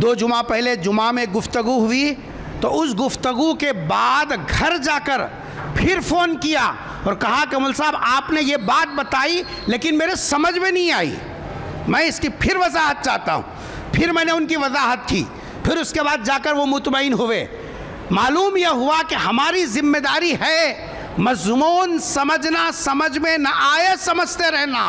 2 جمعہ پہلے جمعہ میں گفتگو ہوئی، تو اس گفتگو کے بعد گھر جا کر پھر فون کیا اور کہا کہ مول صاحب آپ نے یہ بات بتائی لیکن میرے سمجھ میں نہیں آئی، میں اس کی پھر وضاحت چاہتا ہوں۔ پھر میں نے ان کی وضاحت کی، پھر اس کے بعد جا کر وہ مطمئن ہوئے۔ معلوم یہ ہوا کہ ہماری ذمہ داری ہے مضمون سمجھنا، سمجھ میں نہ آئے سمجھتے رہنا۔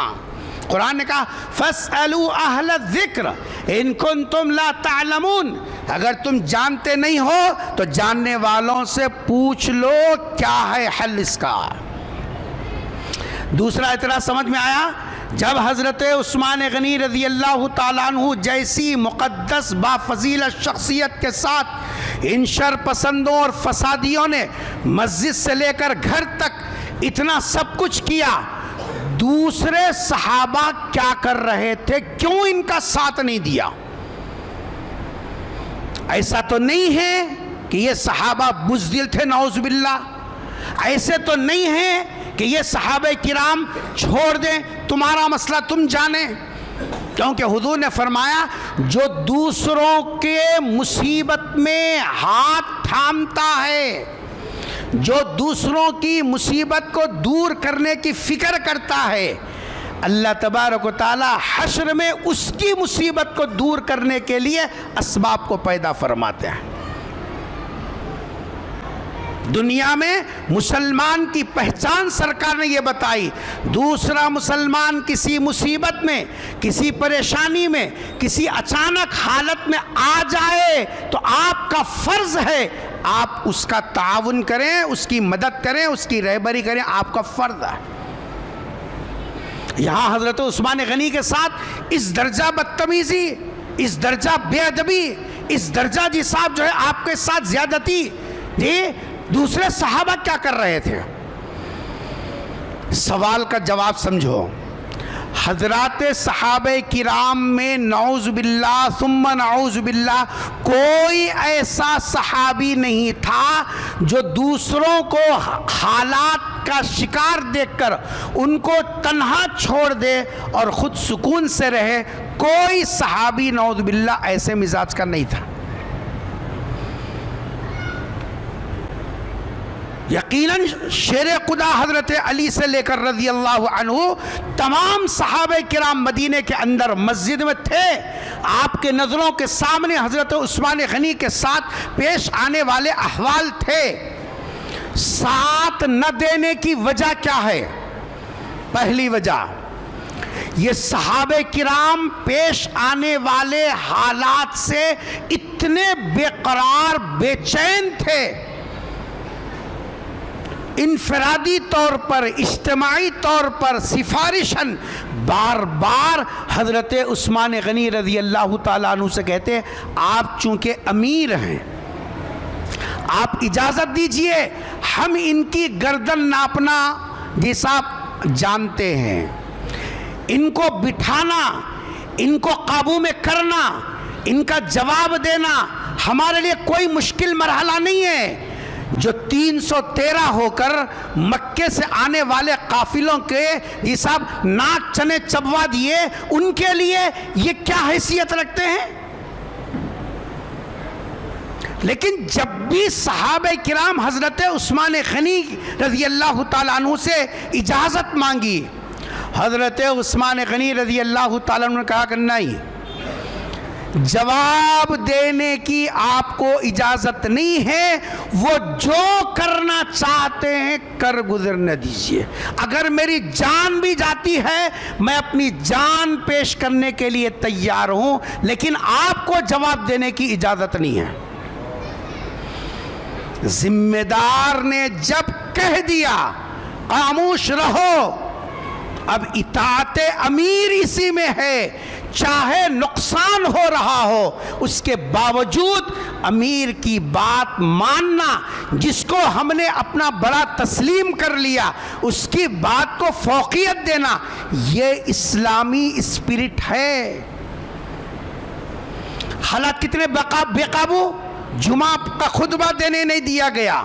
قرآن نے کہا فَاسْأَلُوا أَهْلَ الذِّكْرِ إِن كُنتُمْ لَا تَعْلَمُونَ، اگر تم جانتے نہیں ہو تو جاننے والوں سے پوچھ لو کیا ہے حل اس کا۔ دوسرا اعتراض سمجھ میں آیا، جب حضرت عثمان غنی رضی اللہ تعالیٰ عنہ جیسی مقدس بافضیلت شخصیت کے ساتھ ان شر پسندوں اور فسادیوں نے مسجد سے لے کر گھر تک اتنا سب کچھ کیا، دوسرے صحابہ کیا کر رہے تھے، کیوں ان کا ساتھ نہیں دیا؟ ایسا تو نہیں ہے کہ یہ صحابہ بزدل تھے نعوذ باللہ، ایسے تو نہیں ہے کہ یہ صحابہ کرام چھوڑ دیں، تمہارا مسئلہ تم جانیں، کیونکہ حضور نے فرمایا جو دوسروں کے مصیبت میں ہاتھ تھامتا ہے، جو دوسروں کی مصیبت کو دور کرنے کی فکر کرتا ہے، اللہ تبارک و تعالی حشر میں اس کی مصیبت کو دور کرنے کے لیے اسباب کو پیدا فرماتے ہیں۔ دنیا میں مسلمان کی پہچان سرکار نے یہ بتائی، دوسرا مسلمان کسی مصیبت میں، کسی پریشانی میں، کسی اچانک حالت میں آ جائے تو آپ کا فرض ہے آپ اس کا تعاون کریں، اس کی مدد کریں، اس کی رہبری کریں، آپ کا فرض ہے۔ یہاں حضرت عثمان غنی کے ساتھ اس درجہ بدتمیزی، اس درجہ بے ادبی، اس درجہ جی صاحب جو ہے آپ کے ساتھ زیادتی، جی دوسرے صحابہ کیا کر رہے تھے؟ سوال کا جواب سمجھو، حضرات صحابہ کرام میں نعوذ باللہ ثم نعوذ باللہ کوئی ایسا صحابی نہیں تھا جو دوسروں کو حالات کا شکار دیکھ کر ان کو تنہا چھوڑ دے اور خود سکون سے رہے۔ کوئی صحابی نعوذ باللہ ایسے مزاج کا نہیں تھا۔ یقیناً شیر خدا حضرت علی سے لے کر رضی اللہ عنہ تمام صحابہ کرام مدینے کے اندر مسجد میں تھے، آپ کے نظروں کے سامنے حضرت عثمان غنی کے ساتھ پیش آنے والے احوال تھے۔ ساتھ نہ دینے کی وجہ کیا ہے؟ پہلی وجہ یہ صحابہ کرام پیش آنے والے حالات سے اتنے بے قرار بے چین تھے، انفرادی طور پر، اجتماعی طور پر، سفارشاً بار بار حضرت عثمان غنی رضی اللہ تعالیٰ عنہ سے کہتے آپ چونکہ امیر ہیں، آپ اجازت دیجئے ہم ان کی گردن ناپنا جی صاحب جانتے ہیں، ان کو بٹھانا، ان کو قابو میں کرنا، ان کا جواب دینا ہمارے لیے کوئی مشکل مرحلہ نہیں ہے۔ جو 313 ہو کر مکے سے آنے والے قافلوں کے جی صاحب ناک چنے چبوا دیے، ان کے لیے یہ کیا حیثیت رکھتے ہیں؟ لیکن جب بھی صحابہ کرام حضرت عثمان غنی رضی اللہ تعالیٰ عنہ سے اجازت مانگی، حضرت عثمان غنی رضی اللہ تعالیٰ عنہ نے کہا کہ نہیں، جواب دینے کی آپ کو اجازت نہیں ہے، وہ جو کرنا چاہتے ہیں کر گزرنے دیجئے، اگر میری جان بھی جاتی ہے میں اپنی جان پیش کرنے کے لیے تیار ہوں، لیکن آپ کو جواب دینے کی اجازت نہیں ہے۔ ذمہ دار نے جب کہہ دیا خاموش رہو، اب اطاعت امیر اسی میں ہے، چاہے نقصان ہو رہا ہو اس کے باوجود امیر کی بات ماننا، جس کو ہم نے اپنا بڑا تسلیم کر لیا اس کی بات کو فوقیت دینا، یہ اسلامی اسپرٹ ہے۔ حالات کتنے بے قابو، جمعہ کا خطبہ دینے نہیں دیا گیا،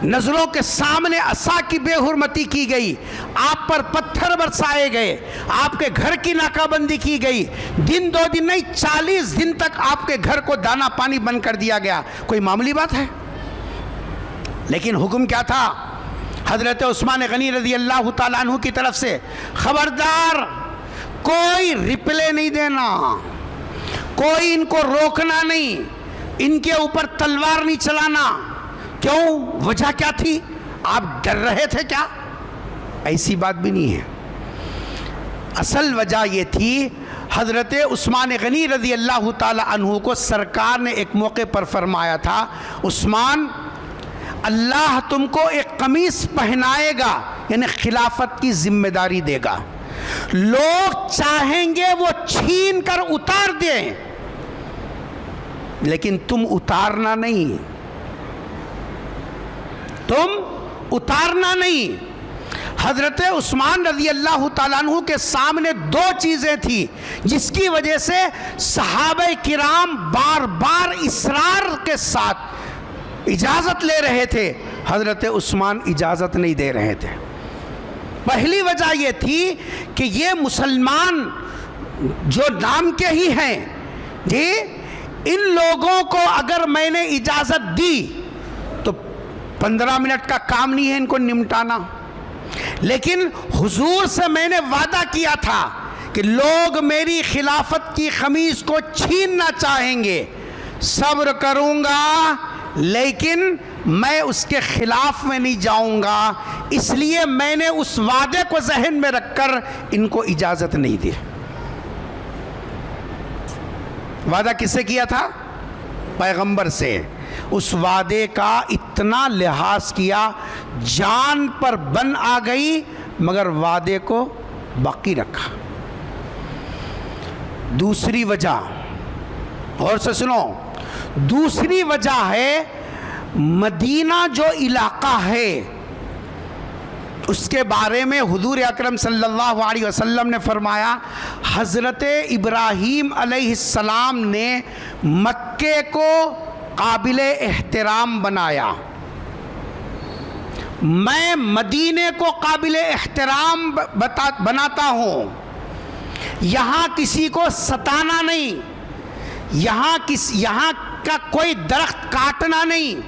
نظروں کے سامنے عصا کی بے حرمتی کی گئی، آپ پر پتھر برسائے گئے، آپ کے گھر کی ناکہ بندی کی گئی، دن دو دن نہیں 40 دن تک آپ کے گھر کو دانا پانی بند کر دیا گیا۔ کوئی معمولی بات ہے؟ لیکن حکم کیا تھا حضرت عثمان غنی رضی اللہ تعالیٰ عنہ کی طرف سے؟ خبردار کوئی ریپلے نہیں دینا، کوئی ان کو روکنا نہیں، ان کے اوپر تلوار نہیں چلانا۔ کیوں؟ وجہ کیا تھی؟ آپ ڈر رہے تھے کیا؟ ایسی بات بھی نہیں ہے۔ اصل وجہ یہ تھی حضرت عثمان غنی رضی اللہ تعالی عنہ کو سرکار نے ایک موقع پر فرمایا تھا، عثمان اللہ تم کو ایک قمیص پہنائے گا، یعنی خلافت کی ذمہ داری دے گا، لوگ چاہیں گے وہ چھین کر اتار دیں، لیکن تم اتارنا نہیں، تم اتارنا نہیں۔ حضرت عثمان رضی اللہ تعالیٰ عنہ کے سامنے دو چیزیں تھیں جس کی وجہ سے صحابہ کرام بار بار اصرار کے ساتھ اجازت لے رہے تھے، حضرت عثمان اجازت نہیں دے رہے تھے۔ پہلی وجہ یہ تھی کہ یہ مسلمان جو نام کے ہی ہیں جی، ان لوگوں کو اگر میں نے اجازت دی تو 15 منٹ کا کام نہیں ہے ان کو نمٹانا، لیکن حضور سے میں نے وعدہ کیا تھا کہ لوگ میری خلافت کی خمیس کو چھیننا چاہیں گے، صبر کروں گا لیکن میں اس کے خلاف میں نہیں جاؤں گا، اس لیے میں نے اس وعدے کو ذہن میں رکھ کر ان کو اجازت نہیں دی۔ وعدہ کس سے کیا تھا؟ پیغمبر سے۔ اس وعدے کا اتنا لحاظ کیا، جان پر بن آ گئی مگر وعدے کو باقی رکھا۔ دوسری وجہ، غور سے سنو، دوسری وجہ ہے مدینہ جو علاقہ ہے اس کے بارے میں حضور اکرم صلی اللہ علیہ وسلم نے فرمایا، حضرت ابراہیم علیہ السلام نے مکے کو قابل احترام بنایا، میں مدینے کو قابل احترام بناتا ہوں، یہاں کسی کو ستانا نہیں، یہاں کا کوئی درخت کاٹنا نہیں،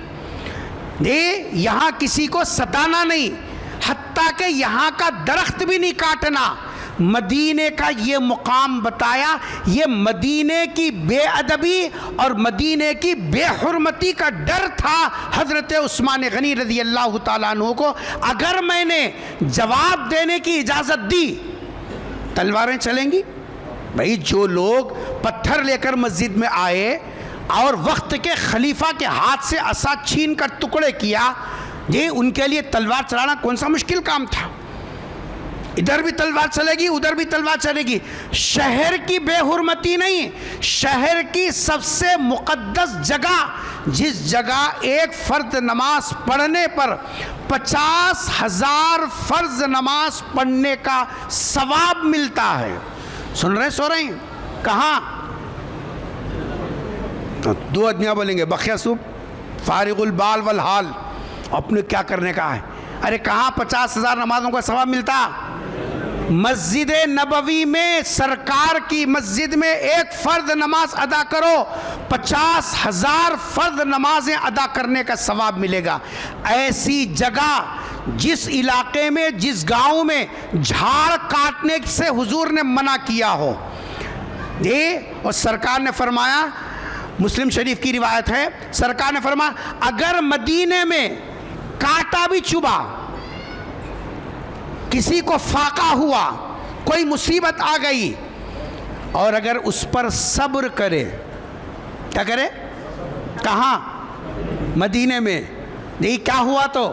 یہاں کسی کو ستانا نہیں، حتیٰ کہ یہاں کا درخت بھی نہیں کاٹنا۔ مدینے کا یہ مقام بتایا، یہ مدینے کی بے ادبی اور مدینے کی بے حرمتی کا ڈر تھا حضرت عثمان غنی رضی اللہ تعالیٰ عنہ کو۔ اگر میں نے جواب دینے کی اجازت دی تلواریں چلیں گی؟ بھائی جو لوگ پتھر لے کر مسجد میں آئے اور وقت کے خلیفہ کے ہاتھ سے عصا چھین کر ٹکڑے کیا، یہ ان کے لیے تلوار چلانا کون سا مشکل کام تھا؟ ادھر بھی تلوار چلے گی، ادھر بھی تلوار چلے گی۔ شہر کی بے حرمتی نہیں، شہر کی سب سے مقدس جگہ، جس جگہ ایک فرض نماز پڑھنے پر 50,000 فرض نماز پڑھنے کا ثواب ملتا ہے۔ سن رہے سو رہے ہیں؟ کہاں؟ دو آدمیاں بولیں گے بخیا صوب فارغ البال والحال، اپنے کیا کرنے کا ہے؟ ارے کہاں 50,000 نمازوں کا ثواب ملتا؟ مسجد نبوی میں، سرکار کی مسجد میں ایک فرض نماز ادا کرو 50,000 فرض نمازیں ادا کرنے کا ثواب ملے گا۔ ایسی جگہ جس علاقے میں، جس گاؤں میں جھاڑ کاٹنے سے حضور نے منع کیا ہو، اور سرکار نے فرمایا، مسلم شریف کی روایت ہے، سرکار نے فرمایا اگر مدینے میں کاٹا بھی چبھا، کسی کو فاقہ ہوا، کوئی مصیبت آ گئی، اور اگر اس پر صبر کرے، کیا کرے؟ کہاں؟ مدینے میں۔ نہیں کیا ہوا تو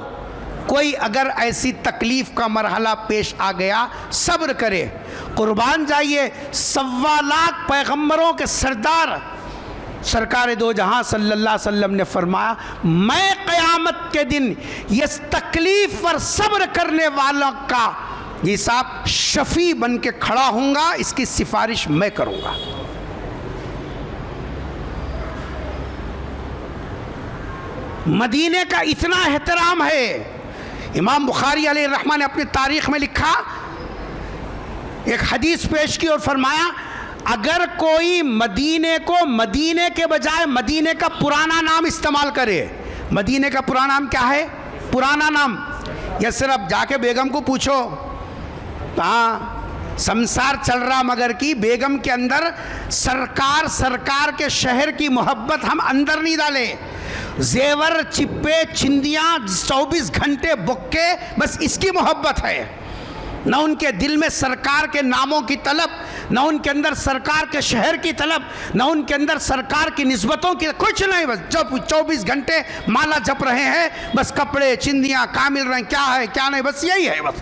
کوئی اگر ایسی تکلیف کا مرحلہ پیش آ گیا، صبر کرے۔ قربان جائیے، 1.25 لاکھ پیغمبروں کے سردار سرکار دو جہاں صلی اللہ علیہ وسلم نے فرمایا، میں قیامت کے دن اس تکلیف پر صبر کرنے والوں کا یہ صاحب شفیع بن کے کھڑا ہوں گا، اس کی سفارش میں کروں گا۔ مدینے کا اتنا احترام ہے، امام بخاری علیہ الرحمہ نے اپنی تاریخ میں لکھا، ایک حدیث پیش کی اور فرمایا اگر کوئی مدینے کو مدینے کے بجائے مدینے کا پرانا نام استعمال کرے، مدینے کا پرانا نام کیا ہے؟ پرانا نام، یا صرف جا کے بیگم کو پوچھو، ہاں سمسار چل رہا مگر کی بیگم کے اندر سرکار کے شہر کی محبت ہم اندر نہیں ڈالے، زیور چپے چندیاں 24 گھنٹے بکے، بس اس کی محبت ہے، نہ ان کے دل میں سرکار کے ناموں کی طلب، نہ ان کے اندر سرکار کے شہر کی طلب، نہ ان کے اندر سرکار کی نسبتوں کی، کچھ نہیں، بس جب 24 گھنٹے مالا جپ رہے ہیں، بس کپڑے چندیاں کہاں مل رہے ہیں، کیا ہے کیا نہیں، بس یہی ہے، بس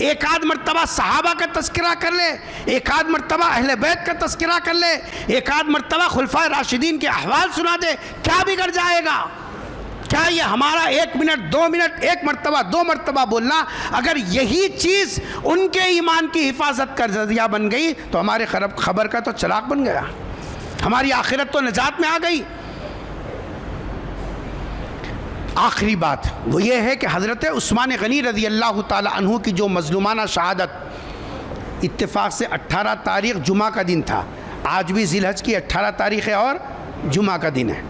ایک آدھ مرتبہ صحابہ کا تذکرہ کر لے، ایک آدھ مرتبہ اہل بیت کا تذکرہ کر لے، ایک آدھ مرتبہ خلفائے راشدین کے احوال سنا دے، کیا بگڑ جائے گا؟ کیا یہ ہمارا 1 منٹ 2 منٹ 1 مرتبہ 2 مرتبہ بولنا اگر یہی چیز ان کے ایمان کی حفاظت کا ذریعہ بن گئی تو ہمارے خبر کا تو چراغ بن گیا، ہماری آخرت تو نجات میں آ گئی۔ آخری بات وہ یہ ہے کہ حضرت عثمان غنی رضی اللہ تعالی عنہ کی جو مظلومانہ شہادت اتفاق سے 18 تاریخ جمعہ کا دن تھا، آج بھی ذی الحج کی 18 تاریخ ہے اور جمعہ کا دن ہے۔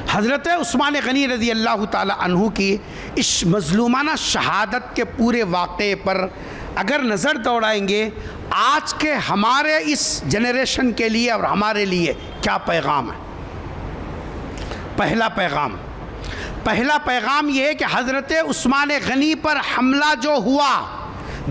حضرت عثمان غنی رضی اللہ تعالی عنہ کی اس مظلومانہ شہادت کے پورے واقعے پر اگر نظر دوڑائیں گے، آج کے ہمارے اس جنریشن کے لیے اور ہمارے لیے کیا پیغام ہے؟ پہلا پیغام یہ ہے کہ حضرت عثمان غنی پر حملہ جو ہوا،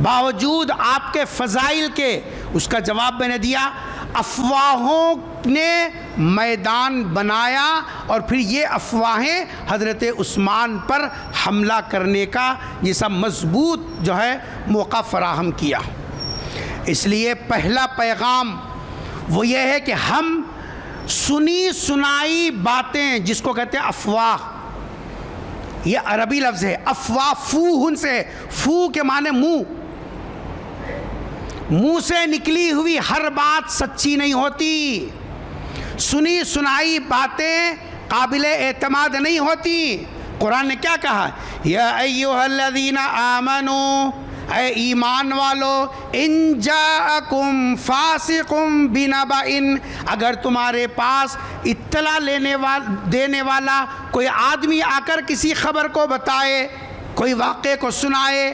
باوجود آپ کے فضائل کے، اس کا جواب میں نے دیا، افواہوں نے میدان بنایا اور پھر یہ افواہیں حضرت عثمان پر حملہ کرنے کا یہ سب مضبوط جو ہے موقع فراہم کیا۔ اس لیے پہلا پیغام وہ یہ ہے کہ ہم سنی سنائی باتیں، جس کو کہتے ہیں افواہ، یہ عربی لفظ ہے، افواہ فوہن سے، فو کے معنی منہ سے نکلی ہوئی ہر بات سچی نہیں ہوتی، سنی سنائی باتیں قابل اعتماد نہیں ہوتی۔ قرآن نے کیا کہا؟ یا ایھا الذین آمنوا، اے ایمان والو، ان جاءکم فاسق بنبأ، اگر تمہارے پاس اطلاع دینے والا کوئی آدمی آ کر کسی خبر کو بتائے، کوئی واقعے کو سنائے،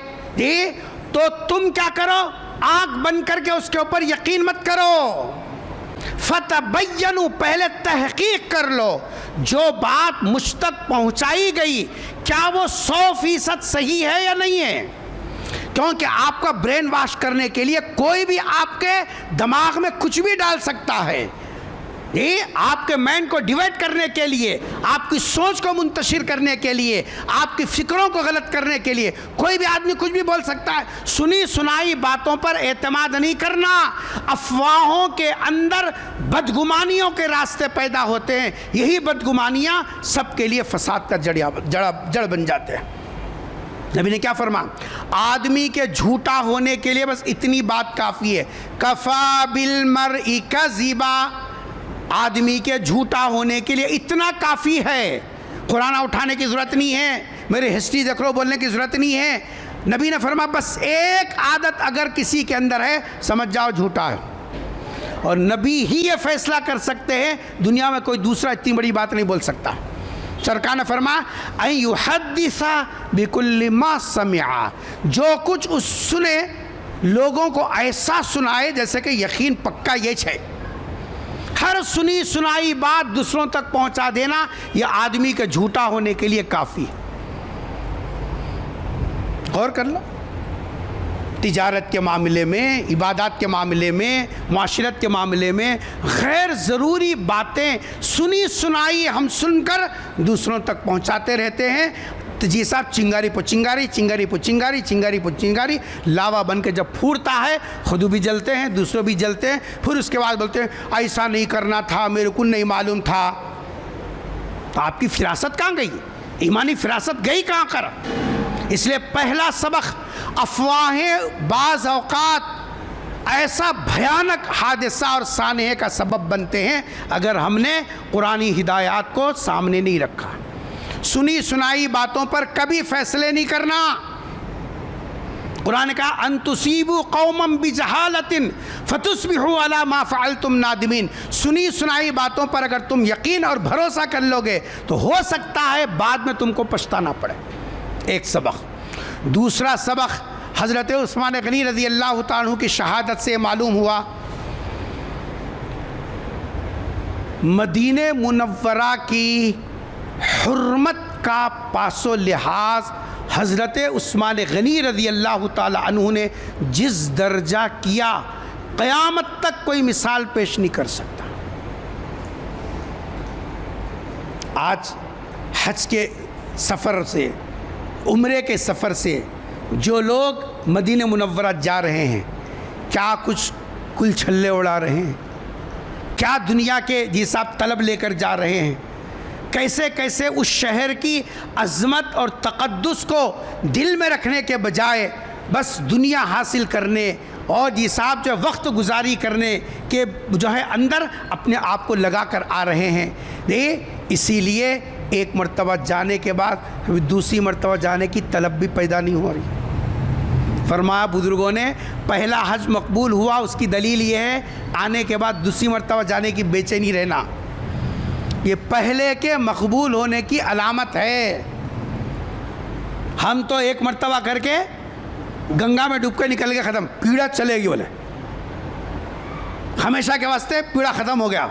تو تم کیا کرو؟ آنکھ بند کر کے اس کے اوپر یقین مت کرو، فتبینوا، پہلے تحقیق کر لو، جو بات مجھ تک پہنچائی گئی کیا وہ 100% صحیح ہے یا نہیں ہے؟ کیونکہ آپ کا برین واش کرنے کے لیے کوئی بھی آپ کے دماغ میں کچھ بھی ڈال سکتا ہے، آپ کے مائنڈ کو ڈیوائڈ کرنے کے لیے، آپ کی سوچ کو منتشر کرنے کے لیے، آپ کی فکروں کو غلط کرنے کے لیے کوئی بھی آدمی کچھ بھی بول سکتا ہے۔ سنی سنائی باتوں پر اعتماد نہیں کرنا، افواہوں کے اندر بدگمانیوں کے راستے پیدا ہوتے ہیں، یہی بدگمانیاں سب کے لیے فساد کا جڑ بن جاتے ہیں۔ نبی نے کیا فرمایا؟ آدمی کے جھوٹا ہونے کے لیے بس اتنی بات کافی ہے، کفا بالمرء کذبا، آدمی کے جھوٹا ہونے کے لیے اتنا کافی ہے، قرآن اٹھانے کی ضرورت نہیں ہے، میرے ہسٹری دیکھ لو بولنے کی ضرورت نہیں ہے۔ نبی نے فرمایا بس ایک عادت اگر کسی کے اندر ہے سمجھ جاؤ جھوٹا ہے، اور نبی ہی یہ فیصلہ کر سکتے ہیں، دنیا میں کوئی دوسرا اتنی بڑی بات نہیں بول سکتا۔ سرکار نے فرمایا ان یحدث بکل ما سمع، جو کچھ اس سنے لوگوں کو ایسا سنائے جیسے کہ یقین پکا یہ ہے۔ ہر سنی سنائی بات دوسروں تک پہنچا دینا یہ آدمی کے جھوٹا ہونے کے لیے کافی ہے۔ غور کر لو، تجارت کے معاملے میں، عبادات کے معاملے میں، معاشرت کے معاملے میں غیر ضروری باتیں سنی سنائی ہم سن کر دوسروں تک پہنچاتے رہتے ہیں۔ تو جی صاحب چنگاری پو چنگاری، چنگاری پو چنگاری، چنگاری پو چنگاری، لاوا بن کے جب پھوٹتا ہے خود بھی جلتے ہیں، دوسروں بھی جلتے ہیں، پھر اس کے بعد بولتے ہیں ایسا نہیں کرنا تھا، میرے کو نہیں معلوم تھا۔ تو آپ کی فراست کہاں گئی؟ ایمانی فراست گئی کہاں کر؟ اس لیے پہلا سبق، افواہیں بعض اوقات ایسا بھیانک حادثہ اور سانحے کا سبب بنتے ہیں اگر ہم نے قرآنی ہدایات کو سامنے نہیں رکھا۔ سنی سنائی باتوں پر کبھی فیصلے نہیں کرنا۔ قرآن نے کہا ان تصیبوا قوما بجہالۃ فتصبحوا علی ما فعلتم نادمین، سنی سنائی باتوں پر اگر تم یقین اور بھروسہ کر لو گے تو ہو سکتا ہے بعد میں تم کو پچھتانا پڑے۔ ایک سبق۔ دوسرا سبق حضرت عثمان غنی رضی اللہ تعالیٰ عنہ کی شہادت سے معلوم ہوا، مدینہ منورہ کی حرمت کا پاس و لحاظ حضرت عثمان غنی رضی اللہ تعالیٰ عنہ نے جس درجہ کیا قیامت تک کوئی مثال پیش نہیں کر سکتا۔ آج حج کے سفر سے، عمرے کے سفر سے جو لوگ مدینہ منورہ جا رہے ہیں کیا کچھ کل چھلے اڑا رہے ہیں، کیا دنیا کے جی صاحب طلب لے کر جا رہے ہیں، کیسے کیسے اس شہر کی عظمت اور تقدس کو دل میں رکھنے کے بجائے بس دنیا حاصل کرنے اور جی صاحب جو وقت گزاری کرنے کے جو ہے اندر اپنے آپ کو لگا کر آ رہے ہیں۔ اسی لیے ایک مرتبہ جانے کے بعد دوسری مرتبہ جانے کی طلب بھی پیدا نہیں ہو رہی۔ فرمایا بزرگوں نے پہلا حج مقبول ہوا، اس کی دلیل یہ ہے آنے کے بعد دوسری مرتبہ جانے کی بے چینی رہنا، یہ پہلے کے مقبول ہونے کی علامت ہے۔ ہم تو ایک مرتبہ کر کے گنگا میں ڈوب کے نکل کے ختم، پیڑا چلے گی بولے، ہمیشہ کے واسطے پیڑا ختم ہو گیا۔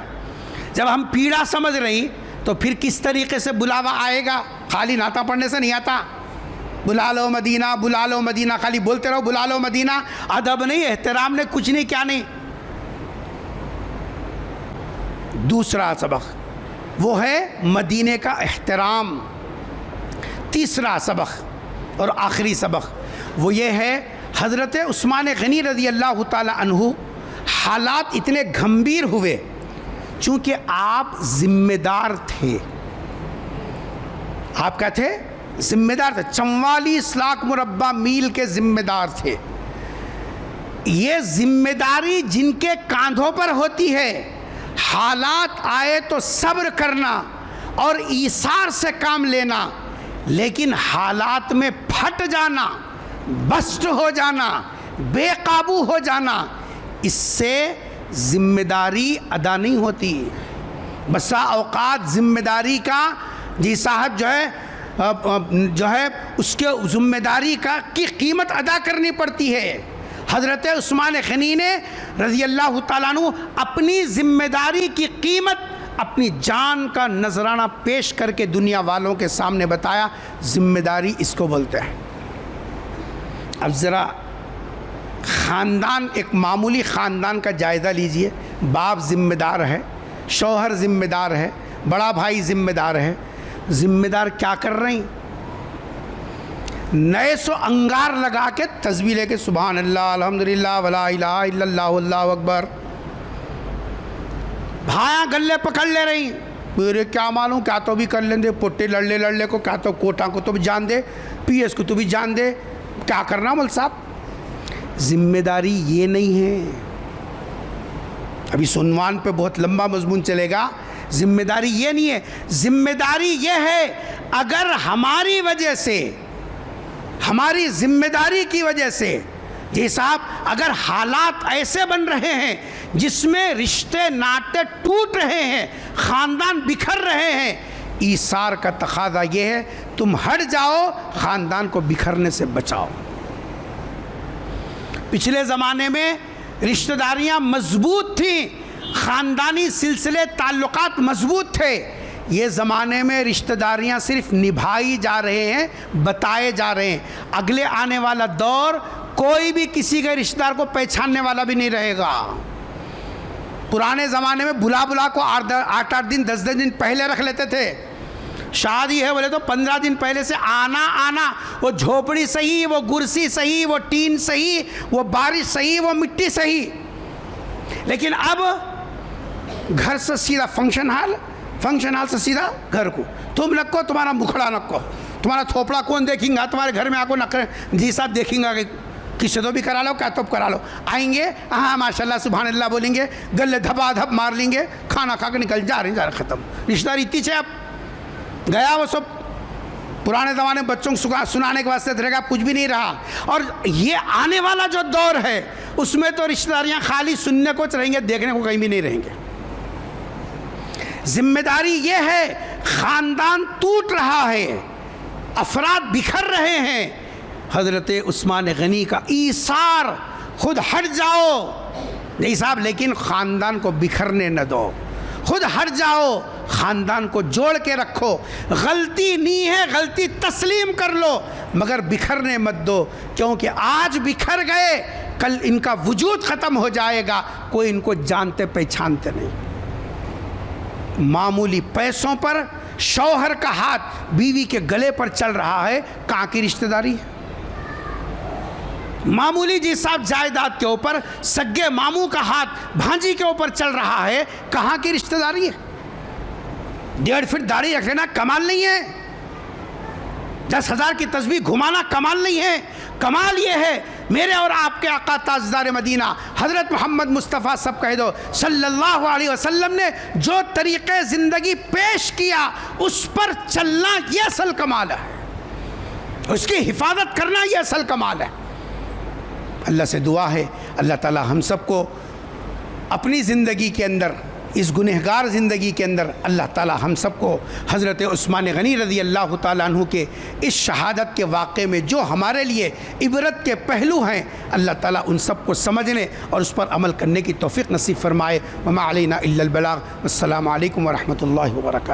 جب ہم پیڑا سمجھ رہی تو پھر کس طریقے سے بلاوا آئے گا؟ خالی نعتیں پڑھنے سے نہیں آتا، بلا لو مدینہ، بلا لو مدینہ، خالی بولتے رہو بلا لو مدینہ، ادب نہیں، احترام نہیں، کچھ نہیں، کیا نہیں۔ دوسرا سبق وہ ہے مدینے کا احترام۔ تیسرا سبق اور آخری سبق وہ یہ ہے، حضرت عثمان غنی رضی اللہ تعالی عنہ حالات اتنے گھمبیر ہوئے چونکہ آپ ذمہ دار تھے۔ آپ کیا تھے؟ ذمہ دار تھے، 44 لاکھ مربع میل کے ذمہ دار تھے۔ یہ ذمہ داری جن کے کاندھوں پر ہوتی ہے، حالات آئے تو صبر کرنا اور ایثار سے کام لینا، لیکن حالات میں پھٹ جانا، بسٹ ہو جانا، بے قابو ہو جانا، اس سے ذمہ داری ادا نہیں ہوتی۔ بسا اوقات ذمہ داری کا جی صاحب جو ہے اس کے ذمہ داری کی قیمت ادا کرنی پڑتی ہے۔ حضرت عثمان غنی نے رضی اللہ تعالیٰ عنہ اپنی ذمہ داری کی قیمت اپنی جان کا نذرانہ پیش کر کے دنیا والوں کے سامنے بتایا، ذمہ داری اس کو بولتے ہیں۔ اب ذرا خاندان، ایک معمولی خاندان کا جائزہ لیجئے، باپ ذمہ دار ہے، شوہر ذمہ دار ہے، بڑا بھائی ذمہ دار ہے، ذمہ دار کیا کر رہے ہیں؟ نئے سو انگار لگا کے تسبیح لے کے سبحان اللہ الحمدللہ ولا الہ الا اللہ واللہ اکبر، بھائیاں گلے پکڑ لے رہی، میرے کیا معلوم، کیا تو بھی کر لیں دے، پوٹے لڑلے کو، کیا تو کوٹا کو تو بھی جان دے، پی ایس کو تو بھی جان دے، کیا کرنا مول صاحب؟ ذمہ داری یہ نہیں ہے۔ ابھی عنوان پہ بہت لمبا مضمون چلے گا۔ ذمہ داری یہ نہیں ہے، ذمہ داری یہ ہے اگر ہماری وجہ سے، ہماری ذمہ داری کی وجہ سے جی صاحب اگر حالات ایسے بن رہے ہیں جس میں رشتے ناطے ٹوٹ رہے ہیں، خاندان بکھر رہے ہیں، ایثار کا تقاضا یہ ہے تم ہٹ جاؤ، خاندان کو بکھرنے سے بچاؤ۔ پچھلے زمانے میں رشتہ داریاں مضبوط تھیں، خاندانی سلسلے تعلقات مضبوط تھے۔ یہ زمانے میں رشتہ داریاں صرف نبھائی جا رہے ہیں، بتائے جا رہے ہیں۔ اگلے آنے والا دور کوئی بھی کسی کے رشتہ دار کو پہچاننے والا بھی نہیں رہے گا۔ پرانے زمانے میں بلا کو 8 دن 10 دن پہلے رکھ لیتے تھے۔ شادی ہے بولے تو 15 دن پہلے سے آنا، وہ جھوپڑی صحیح، وہ گرسی صحیح، وہ ٹین صحیح، وہ بارش صحیح، وہ مٹی صحیح۔ لیکن اب گھر سے سیدھا فنکشن ہال سے سیدھا گھر کو، تم نکو تمہارا مکھڑا نکو، تمہارا تھوپڑا کون دیکھیں گا، تمہارے گھر میں آ کو نکر جی صاحب دیکھیں گا کہ کسی تو بھی کرا لو، کیا تو کرا لو، آئیں گے ہاں ماشاءاللہ سبحان اللہ بولیں گے، گلے دھبا دھب مار لیں گے، کھانا کھا کے نکل جا رہے ختم۔ رشتہ داری اتنی ہے، اب گیا وہ سب پرانے زمانے میں بچوں کو سنانے کے واسطے رہے گا، کچھ بھی نہیں رہا۔ اور یہ آنے والا جو دور ہے اس میں تو رشتہ داریاں خالی سننے کو رہیں گے، دیکھنے کو کہیں بھی نہیں رہیں گے۔ ذمہ داری یہ ہے، خاندان ٹوٹ رہا ہے، افراد بکھر رہے ہیں، حضرت عثمان غنی کا ایثار، خود ہٹ جاؤ نہیں صاحب لیکن خاندان کو بکھرنے نہ دو، خود ہٹ جاؤ، خاندان کو جوڑ کے رکھو، غلطی نہیں ہے، غلطی تسلیم کر لو مگر بکھرنے مت دو، کیونکہ آج بکھر گئے کل ان کا وجود ختم ہو جائے گا، کوئی ان کو جانتے پہچانتے نہیں۔ معمولی پیسوں پر شوہر کا ہاتھ بیوی کے گلے پر چل رہا ہے، کہاں کی رشتہ داری ہے؟ معمولی جی صاحب جائیداد کے اوپر سگے ماموں کا ہاتھ بھانجی کے اوپر چل رہا ہے، کہاں کی رشتہ داری ہے؟ 1.5 فٹ داڑھی رکھ لینا کمال نہیں ہے، 10,000 کی تسبیح گھمانا کمال نہیں ہے، کمال یہ ہے میرے اور آپ کے آقا تاجدار مدینہ حضرت محمد مصطفیٰ سب کہہ دو صلی اللہ علیہ وسلم نے جو طریقے زندگی پیش کیا اس پر چلنا یہ اصل کمال ہے، اس کی حفاظت کرنا یہ اصل کمال ہے۔ اللہ سے دعا ہے اللہ تعالی ہم سب کو اپنی زندگی کے اندر، اس گنہگار زندگی کے اندر اللہ تعالی ہم سب کو حضرت عثمان غنی رضی اللہ تعالیٰ عنہ کے اس شہادت کے واقعے میں جو ہمارے لیے عبرت کے پہلو ہیں اللہ تعالی ان سب کو سمجھنے اور اس پر عمل کرنے کی توفیق نصیب فرمائے۔ وما علینا الا البلاغ۔ السلام علیکم ورحمۃ اللہ وبرکاتہ۔